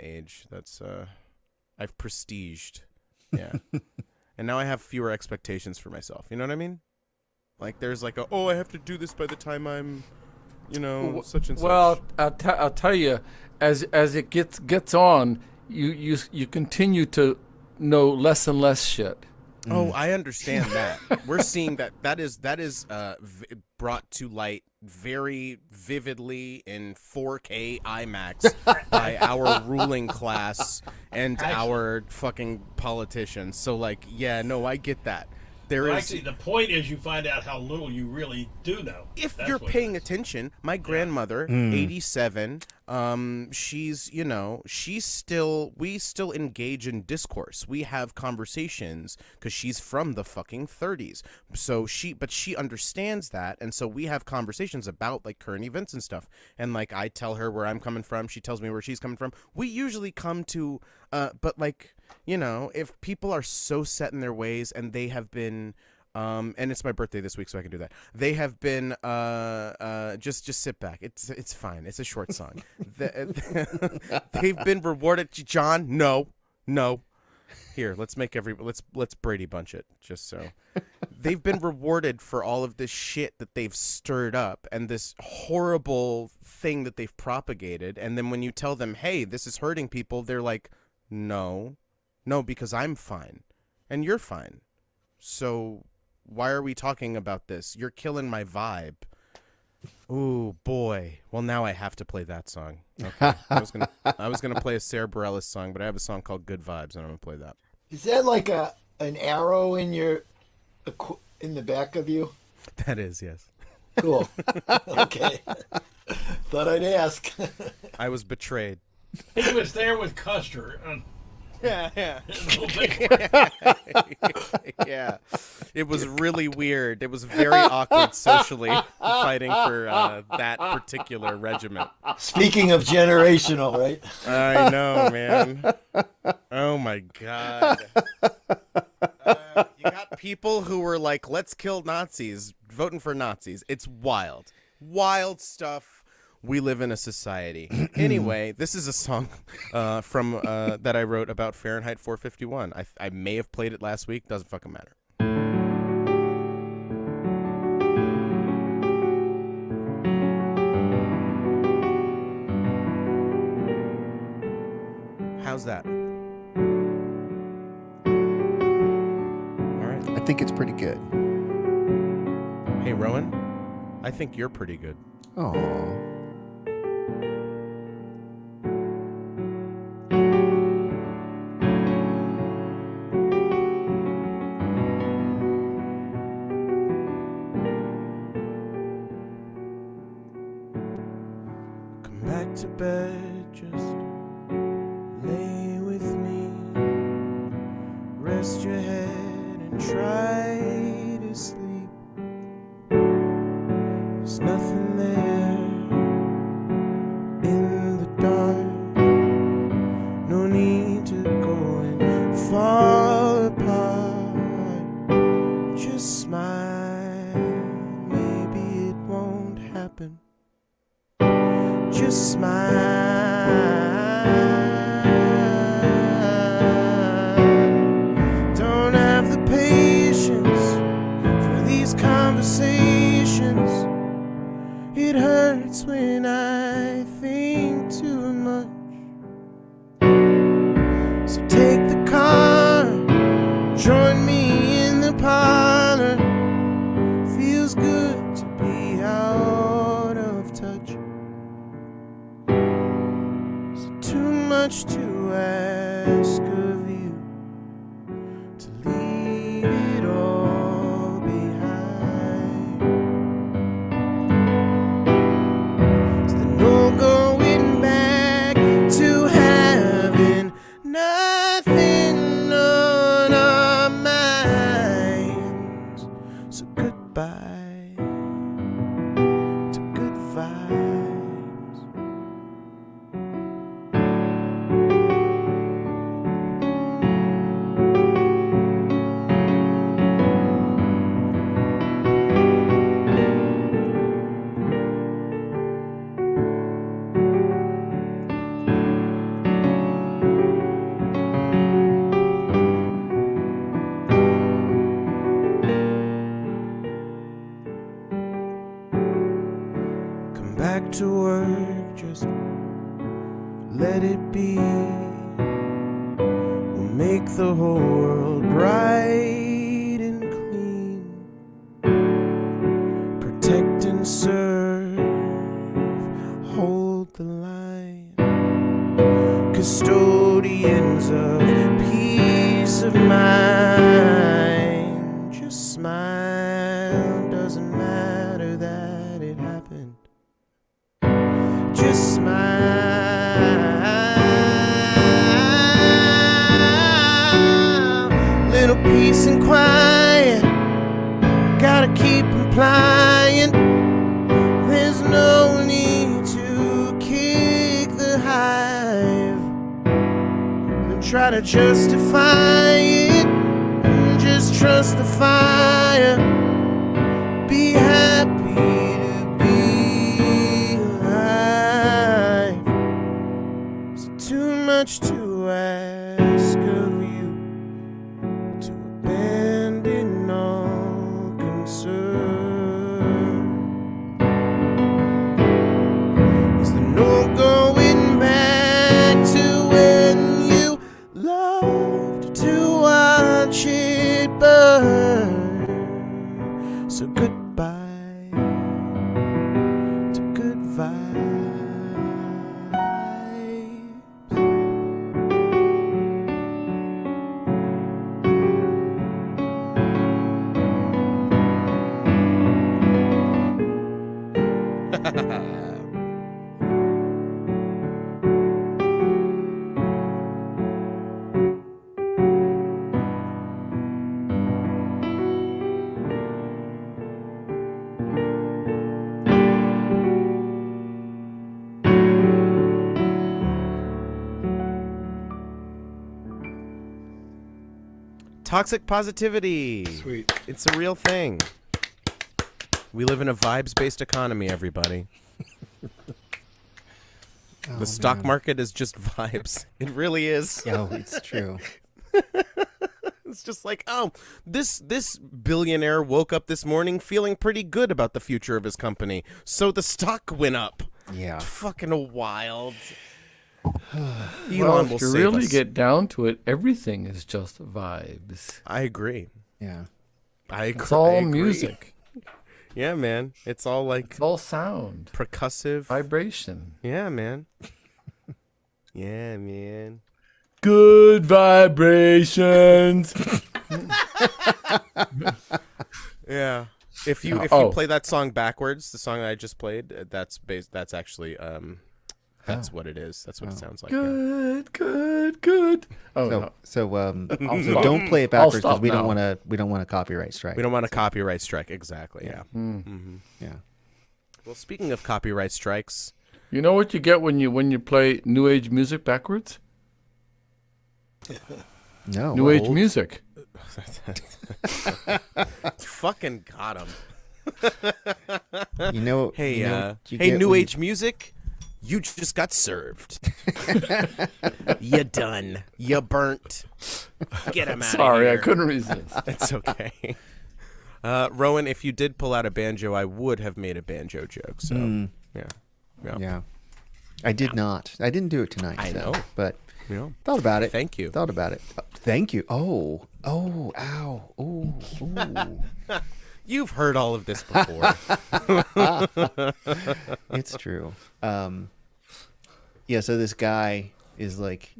age, that's I've prestiged. Yeah. And now I have fewer expectations for myself. You know what I mean? Like, there's like I have to do this by the time I'm, such and such. Well, I'll tell you, as it gets on, you continue to know less and less shit. Oh, I understand that. We're seeing that is brought to light very vividly in 4K IMAX by our ruling class and our fucking politicians. So, like, yeah, no, I get that. Actually, the point is you find out how little you really do know. If you're paying attention, my grandmother, 87, she's, we still engage in discourse. We have conversations because she's from the fucking 30s. So she understands that. And so we have conversations about, like, current events and stuff. And, like, I tell her where I'm coming from. She tells me where she's coming from. We usually come to, but, like, if people are so set in their ways and they have been, and it's my birthday this week, so I can do that. They have been, just sit back. It's fine. It's a short song. They've been rewarded. John, no. Here, let's Brady Bunch it, just so. They've been rewarded for all of this shit that they've stirred up and this horrible thing that they've propagated. And then when you tell them, hey, this is hurting people, they're like, no, because I'm fine and you're fine. So why are we talking about this? You're killing my vibe. Ooh, boy. Well, now I have to play that song. Okay. I was gonna play a Sarah Bareilles song, but I have a song called Good Vibes, and I'm gonna play that. Is that like an arrow in the back of you? That is, yes. Cool. Okay. Thought I'd ask. I was betrayed. He was there with Custer. Yeah. Yeah. It was really weird. It was very awkward socially fighting for that particular regiment. Speaking of generational, right? I know, man. Oh my God. You got people who were like, let's kill Nazis, voting for Nazis. It's wild. Wild stuff. We live in a society. Anyway, this is a song from that I wrote about Fahrenheit 451. I may have played it last week. Doesn't fucking matter. How's that? All right. I think it's pretty good. Hey, Rowan. I think you're pretty good. Aww. To bed, just lay with me, rest your head and try to sleep. There's nothing there to leave it all behind. Is there no going back to having nothing on our minds? So goodbye to good vibes. Come back to work, just let it be. We'll make the whole world bright and clean. Protect and serve, hold the line. Custodians of peace of mind. Just smile, doesn't matter that it happened. Just smile. Little peace and quiet, gotta keep implying. There's no need to kick the hive and try to justify it. Just trust the fire. Be happy to be alive. Is it too much to ask of you to abandon all concern? Is there no going back to when you loved to watch it burn? So goodbye to good vibes. Toxic positivity. Sweet. It's a real thing. We live in a vibes-based economy, everybody. The stock market is just vibes. It really is. Oh, it's true. It's just like, oh, this billionaire woke up this morning feeling pretty good about the future of his company, so the stock went up. Yeah. Fucking wild. Elon Well, will if you save really us. get down to it, everything is just vibes. I agree. Yeah. I agree. It's all I agree. music. Yeah, man. It's all like It's all sound, percussive. vibration. Yeah, man. Yeah, man. Good vibrations. Yeah. If you Oh. play that song backwards, the song that I just played, that's actually that's what it is. That's what it sounds like. Yeah. Good. Oh So no. so I'll so stop. don't play it I'll backwards because stop we don't now. want to copyright strike. We don't want a copyright strike. Exactly. Yeah. Yeah. Well, speaking of copyright strikes, You know what you get when you play new age music backwards? No. New age music. fucking got him. You know. Hey, you know what you hey, get new when age music. You just got served. You done. You burnt. Get him out Sorry, of I here. couldn't resist. It's okay. Rowan, if you did pull out a banjo, I would have made a banjo joke. So, yeah. Yeah. I did not. I didn't do it tonight. I so, know. but Yeah. thought about it. Thank you. Thought about it. Thank you. Oh. Ow. Ooh. You've heard all of this before. It's true. Yeah. So this guy is like,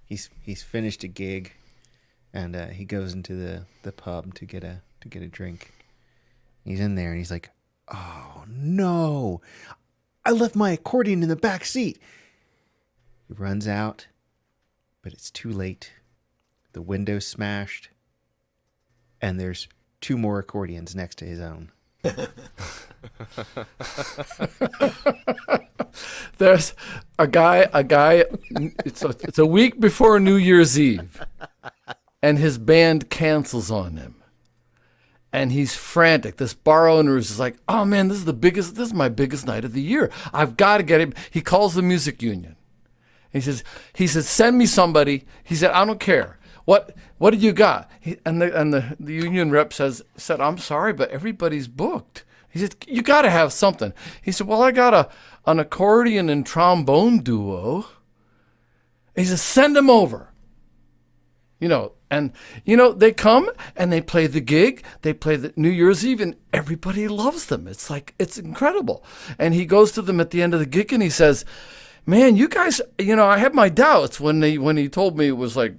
he's finished a gig, and he goes into the pub to get a drink. He's in there and he's like, "Oh no, I left my accordion in the back seat." He runs out, but it's too late. The window's smashed, and there's 2 more accordions next to his own. There's a guy. It's a week before New Year's Eve, and his band cancels on him, and he's frantic. This bar owner is like, "Oh man, this is my biggest night of the year. I've got to get him." He calls the music union. He says, "Send me somebody." He said, "I don't care. What do you got?" The union rep said, "I'm sorry, but everybody's booked." He said, "You got to have something." He said, "Well, I got an accordion and trombone duo." He says, "Send them over." They come and they play the gig. They play the New Year's Eve, and everybody loves them. It's incredible. And he goes to them at the end of the gig and he says, "Man, you guys, I had my doubts when he told me it was like,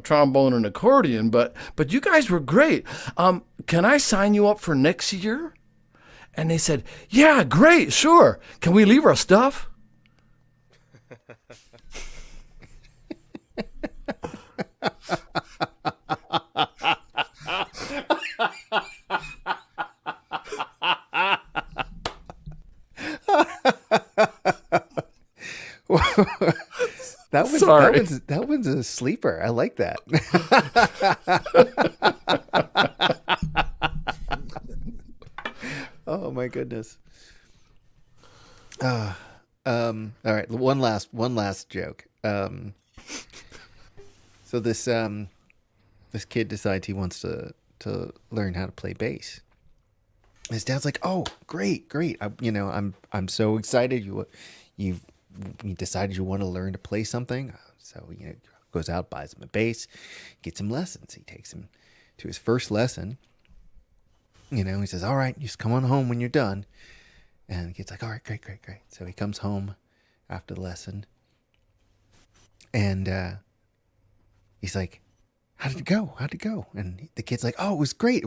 trombone and accordion, but you guys were great. Can I sign you up for next year?" And they said, "Yeah, great, sure. Can we leave our stuff?" That one's a sleeper. I like that. Oh my goodness. All right, one last joke. So this kid decides he wants to learn how to play bass. His dad's like, "Oh, great! I'm so excited you decided you want to learn to play something." So goes out, buys him a bass, gets him lessons. He takes him to his first lesson. He says, "All right, just come on home when you're done." And the kid's like, "All right, great. So he comes home after the lesson, and he's like, How'd it go? And the kid's like, "Oh, it was great.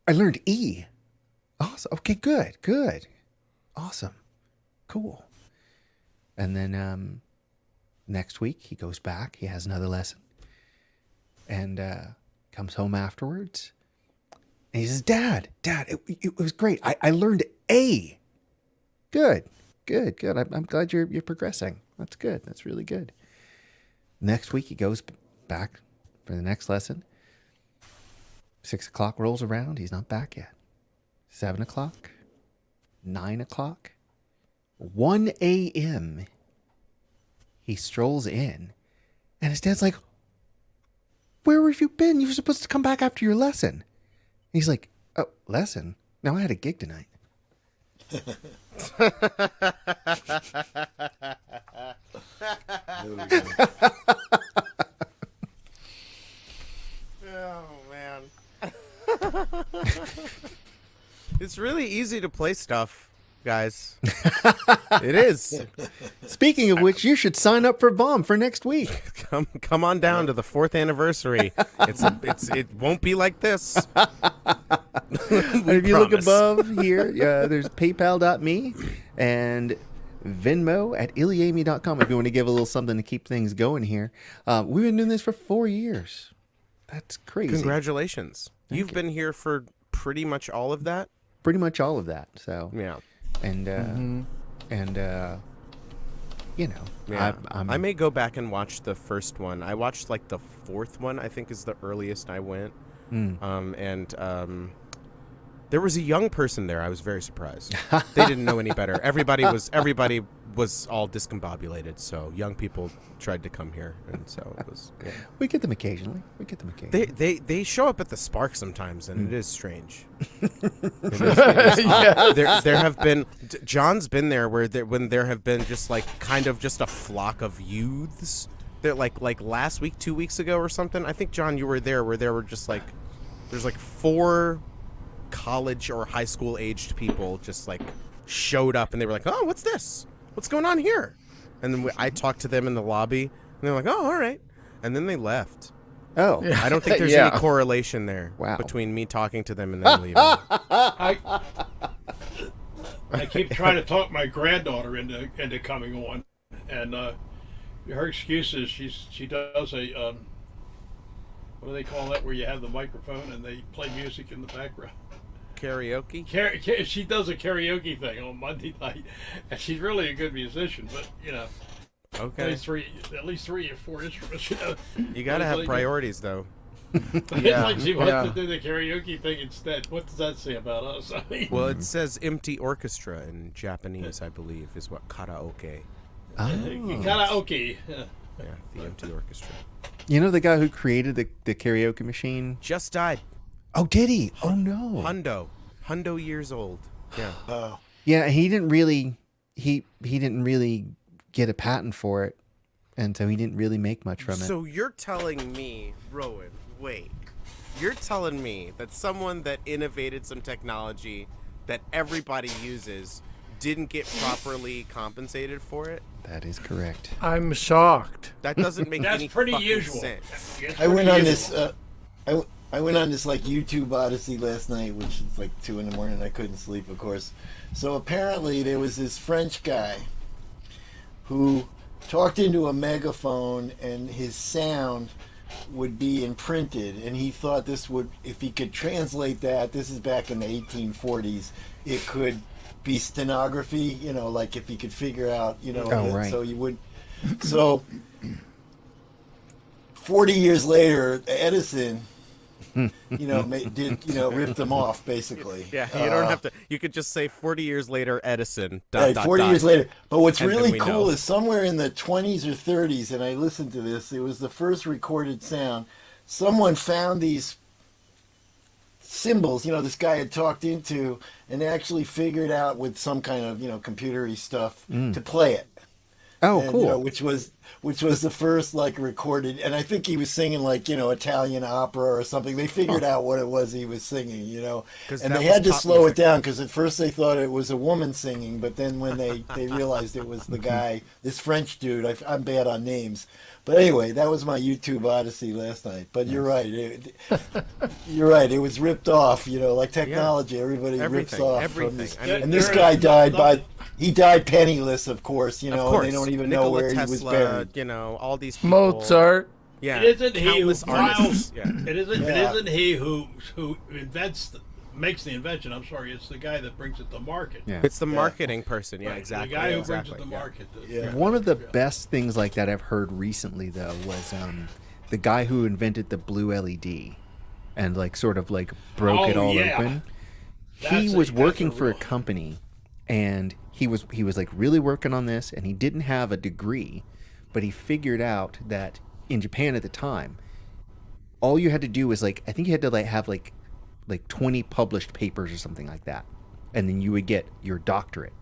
I learned E." "Awesome. Okay, good. Awesome. Cool." And then next week he goes back. He has another lesson, and comes home afterwards. And he says, Dad, it was great. I learned A." Good. I'm glad you're progressing. That's good. That's really good. Next week he goes back for the next lesson. 6 o'clock rolls around. He's not back yet. 7 o'clock, 9 o'clock, 1 a.m. He strolls in, and his dad's like, "Where have you been? You were supposed to come back after your lesson." And he's like, "Oh, lesson? No, I had a gig tonight." Oh man. It's really easy to play stuff, guys. It is. Speaking of which, you should sign up for VOM for next week. Come on down to the 4th anniversary. It won't be like this. If you look above here, there's paypal.me and Venmo at iliami.com if you want to give a little something to keep things going here. We've been doing this for 4 years. That's crazy. Congratulations. You've been here for pretty much all of that? Pretty much all of that. So yeah. And yeah. I may go back and watch the first one. I watched like the 4th one, I think is the earliest I went. There was a young person there. I was very surprised. They didn't know any better. Everybody was all discombobulated. So young people tried to come here, and so it was. Yeah. We get them occasionally. They show up at the Spark sometimes, and it is strange. There have been John's been there when there have been just like kind of just a flock of youths. That like last week, 2 weeks ago or something. I think John, you were there where there were just like there's like 4 college or high school aged people just like showed up, and they were like, "Oh, what's this? What's going on here?" And then I talked to them in the lobby, and they're like, "Oh, all right," and then they left. Oh, I don't think there's Yeah. any correlation there Wow. between me talking to them and them leaving. I keep trying to talk my granddaughter into coming on, and her excuse is she does a what do they call that, where you have the microphone and they play music in the background. Karaoke? She does a karaoke thing on Monday night, and she's really a good musician. But Okay. at least three or four instruments. You gotta have Like- priorities, though. It's like she wants to do the karaoke thing instead. What does that say about us? I mean, Well, it says empty orchestra in Japanese, I believe, is what karaoke. karaoke. Yeah. Yeah, the empty orchestra. You know the guy who created the karaoke machine? Just died. Oh, did he? Oh no. Hundo years old. Yeah. Yeah, he didn't really get a patent for it, and so he didn't really make much from it. So you're telling me, Rowan, wait. You're telling me that someone that innovated some technology that everybody uses didn't get properly compensated for it? That is correct. I'm shocked. That doesn't make That's any pretty fucking usual. sense. I went on this. I went on this like YouTube odyssey last night, which is like 2 in the morning. I couldn't sleep, of course. So apparently there was this French guy who talked into a megaphone, and his sound would be imprinted, and he thought this would, if he could translate that, this is back in the 1840s, it could be stenography, like if he could figure out, right. so you would, so 40 years later, Edison, ripped them off, basically. Yeah, you don't have to. You could just say 40 years later, Edison. Right, 40 years later. But what's And then really we cool know. is somewhere in the 20s or 30s, and I listened to this, it was the first recorded sound. Someone found these symbols, this guy had talked into, and actually figured out with some kind of, computery stuff to play it. Oh, And, cool. which was the first like recorded, and I think he was singing like Italian opera or something. They figured out what it was he was singing, 'Cause and that they was had to pop slow music. it down because at first they thought it was a woman singing, but then when they realized it was the guy, this French dude. I'm bad on names, but anyway, that was my YouTube odyssey last night. But you're right, you're right. It was ripped off, like technology. Everybody rips off from this. I mean, And this guy died penniless, of course, of course. and they don't even Nikola know where Tesla, he was buried. all these people. Mozart. Yeah. It isn't he who countless artists. files. Yeah. It isn't. Yeah. It isn't he who makes the invention. I'm sorry. It's the guy that brings it to market. Yeah. It's the marketing person. Yeah, Right, exactly. The guy who exactly. brings it to market. Yeah. One of the best things like that I've heard recently, though, was the guy who invented the blue LED and sort of broke it Oh, all yeah. open. That's He was that's working for a real- company, and he was really working on this, and he didn't have a degree, but he figured out that in Japan at the time, all you had to do was I think you had to have 20 published papers or something like that, and then you would get your doctorate.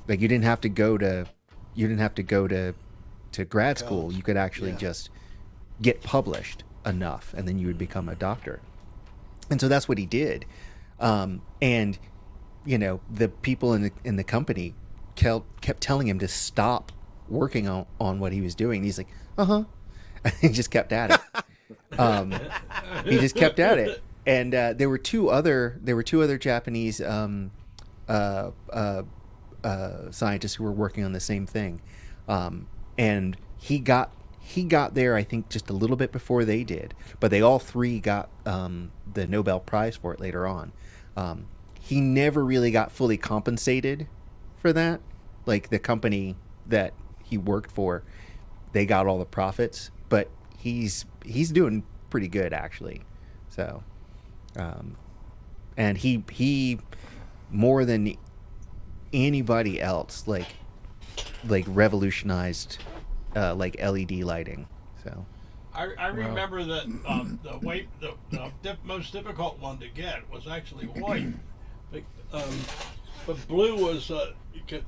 You didn't have to go to grad school. College. You could actually Yeah. just get published enough, and then you would become a doctor. And so that's what he did. And the people in the company kept telling him to stop working on what he was doing. He's like, and he just kept at it. He just kept at it. And there were two other Japanese scientists who were working on the same thing. And he got there, I think, just a little bit before they did. But they all three got the Nobel Prize for it later on. He never really got fully compensated for that. The company that he worked for, they got all the profits, but he's doing pretty good actually. So, and he more than anybody else revolutionized LED lighting. So I remember that the most difficult one to get was actually white, but blue was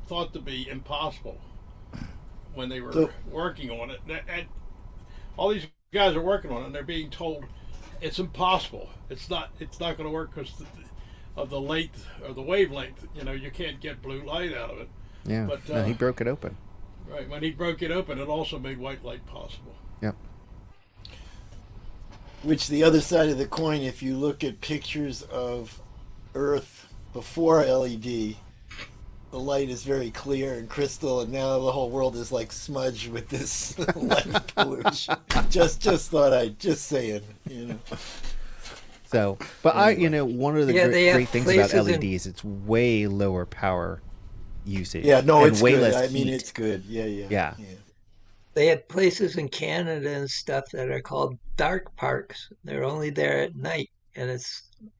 thought to be impossible when they were working on it. And all these guys are working on it, and they're being told it's impossible. It's not going to work because of the length or the wavelength. You can't get blue light out of it. yeah, But, no, he broke it open. Right, when he broke it open, it also made white light possible. Yep. Which the other side of the coin, if you look at pictures of Earth before LED, the light is very clear and crystal, and now the whole world is like smudged with this light pollution. Just saying, you know. So, but one of the great things about LEDs, it's way lower power usage. Yeah, no, and it's way good. less I mean, heat. it's good. Yeah. Yeah. They have places in Canada and stuff that are called dark parks. They're only there at night, and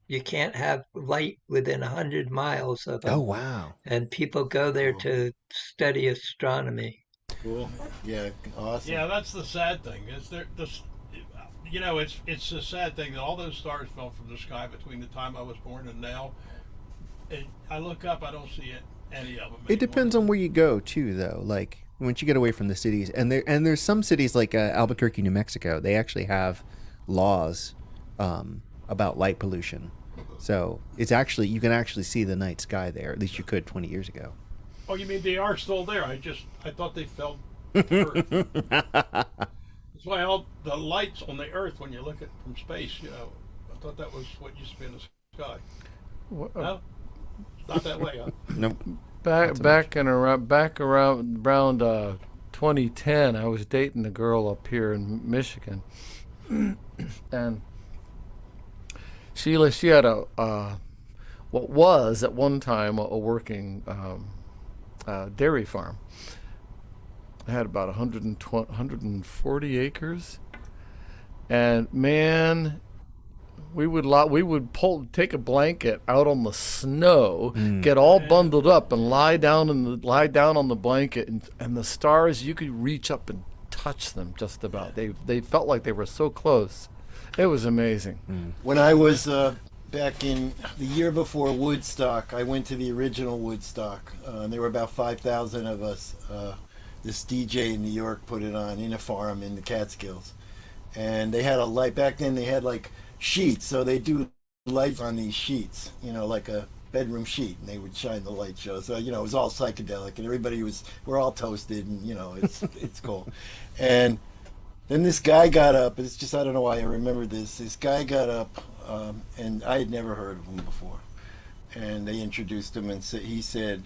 you can't have light within 100 miles of them. Oh, wow. And people go there to study astronomy. Cool. Yeah, awesome. Yeah, that's the sad thing. Is there this? It's a sad thing that all those stars fell from the sky between the time I was born and now. I look up, I don't see any of them. It depends on where you go too, though. Like once you get away from the cities, and there's some cities like Albuquerque, New Mexico. They actually have laws about light pollution. So it's actually you can actually see the night sky there. At least you could 20 years ago. Oh, you mean they are still there? I thought they fell to Earth. That's why all the lights on the Earth, when you look at from space, I thought that was what used to be in the sky. No, it's not that way, huh? Nope. Back around 2010, I was dating a girl up here in Michigan, and she had what was at one time a working dairy farm. I had about 140 acres, and man, we would take a blanket out on the snow, get all bundled up, and lie down on the blanket, and the stars, you could reach up and touch them just about. They felt like they were so close. It was amazing. When I was back in the year before Woodstock, I went to the original Woodstock. And there were about 5,000 of us. This DJ in New York put it on in a farm in the Catskills, and they had a light. Back then they had like sheets, so they do lights on these sheets, like a bedroom sheet, and they would shine the light show. So it was all psychedelic, and we're all toasted, and it's cool. And then this guy got up. It's just I don't know why I remember this. This guy got up, and I had never heard of him before, and they introduced him, and he said.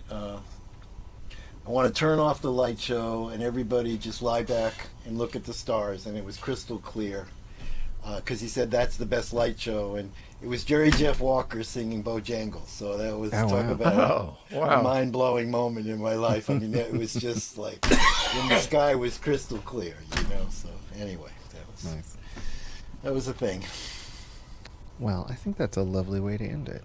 I want to turn off the light show and everybody just lie back and look at the stars. And it was crystal clear because he said that's the best light show. And it was Jerry Jeff Walker singing Bojangles. So that was about a mind-blowing moment in my life. I mean, it was just like when the sky was crystal clear, So anyway, that was a thing. Well, I think that's a lovely way to end it.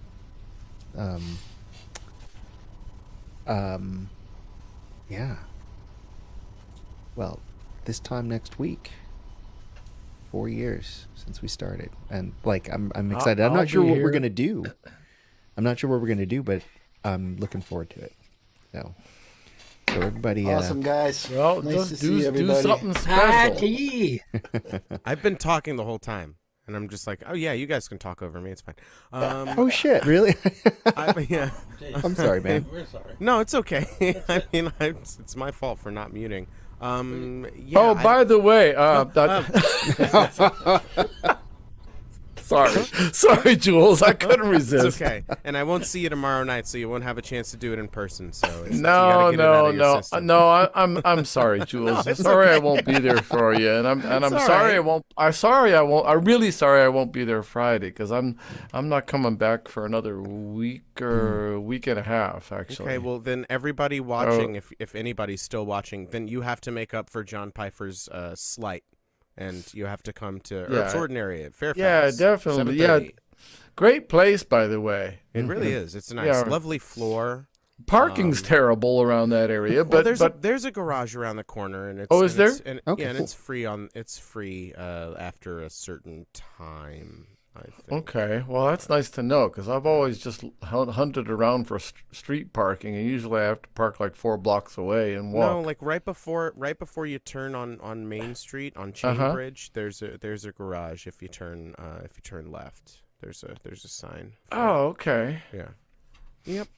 Yeah. Well, this time next week, 4 years since we started, and I'm excited. I'm not sure what we're gonna do. But I'm looking forward to it. So everybody, awesome guys. Well, nice just to see do something special. Party. I've been talking the whole time, and I'm just like, oh yeah, you guys can talk over me. It's fine. Oh shit! Really? Yeah. I'm sorry, man. We're sorry. No, it's okay. I mean, it's my fault for not muting. Yeah. By the way, sorry, Jules, I couldn't resist. It's okay, and I won't see you tomorrow night, so you won't have a chance to do it in person. So you gotta get it out of your system. No. I'm sorry, Jules. I'm sorry okay. I won't be there for you, and I'm all sorry right. I won't. I'm really sorry I won't be there Friday because I'm not coming back for another week or week and a half actually. Okay, well then everybody watching, if anybody's still watching, then you have to make up for John Pfeiffer's slight. And you have to come to Earth's Ordinary at Fairfax. Yeah, definitely. 7:30. Yeah, great place, by the way. It really is. It's a nice, lovely floor. Parking's terrible around that area, but there's a garage around the corner, and it's is there? And, okay, yeah, and cool. it's free after a certain time. I think. Okay, well that's nice to know because I've always just hunted around for street parking, and usually I have to park like 4 blocks away and walk. No, like right before you turn on Main Street on Chainbridge, there's a garage. If you turn left, there's a sign. Oh, okay. Yeah. Yep.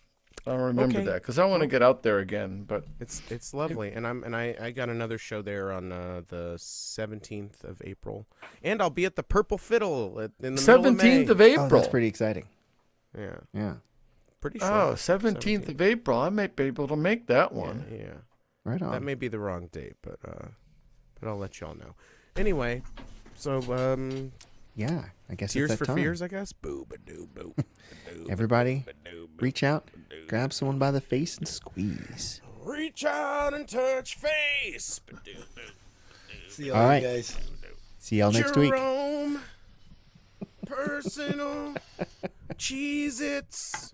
I'll remember Okay. that because I want to get out there again. But It's lovely, and I got another show there on the 17th of April, and I'll be at the Purple Fiddle in the middle of May. 17th of April. Oh, that's pretty exciting. Yeah, Yeah. pretty sure. Oh, 17th of April. I might be able to make that one. Yeah. Right on. That may be the wrong date, but I'll let y'all know. Anyway, so Yeah, I guess Tears it's for that time. Fears, I guess. Boo ba doo boo. Everybody, reach out, grab someone by the face, and squeeze. Reach out and touch face. See you All right. guys. See y'all next week. Jerome, personal Cheez-Its.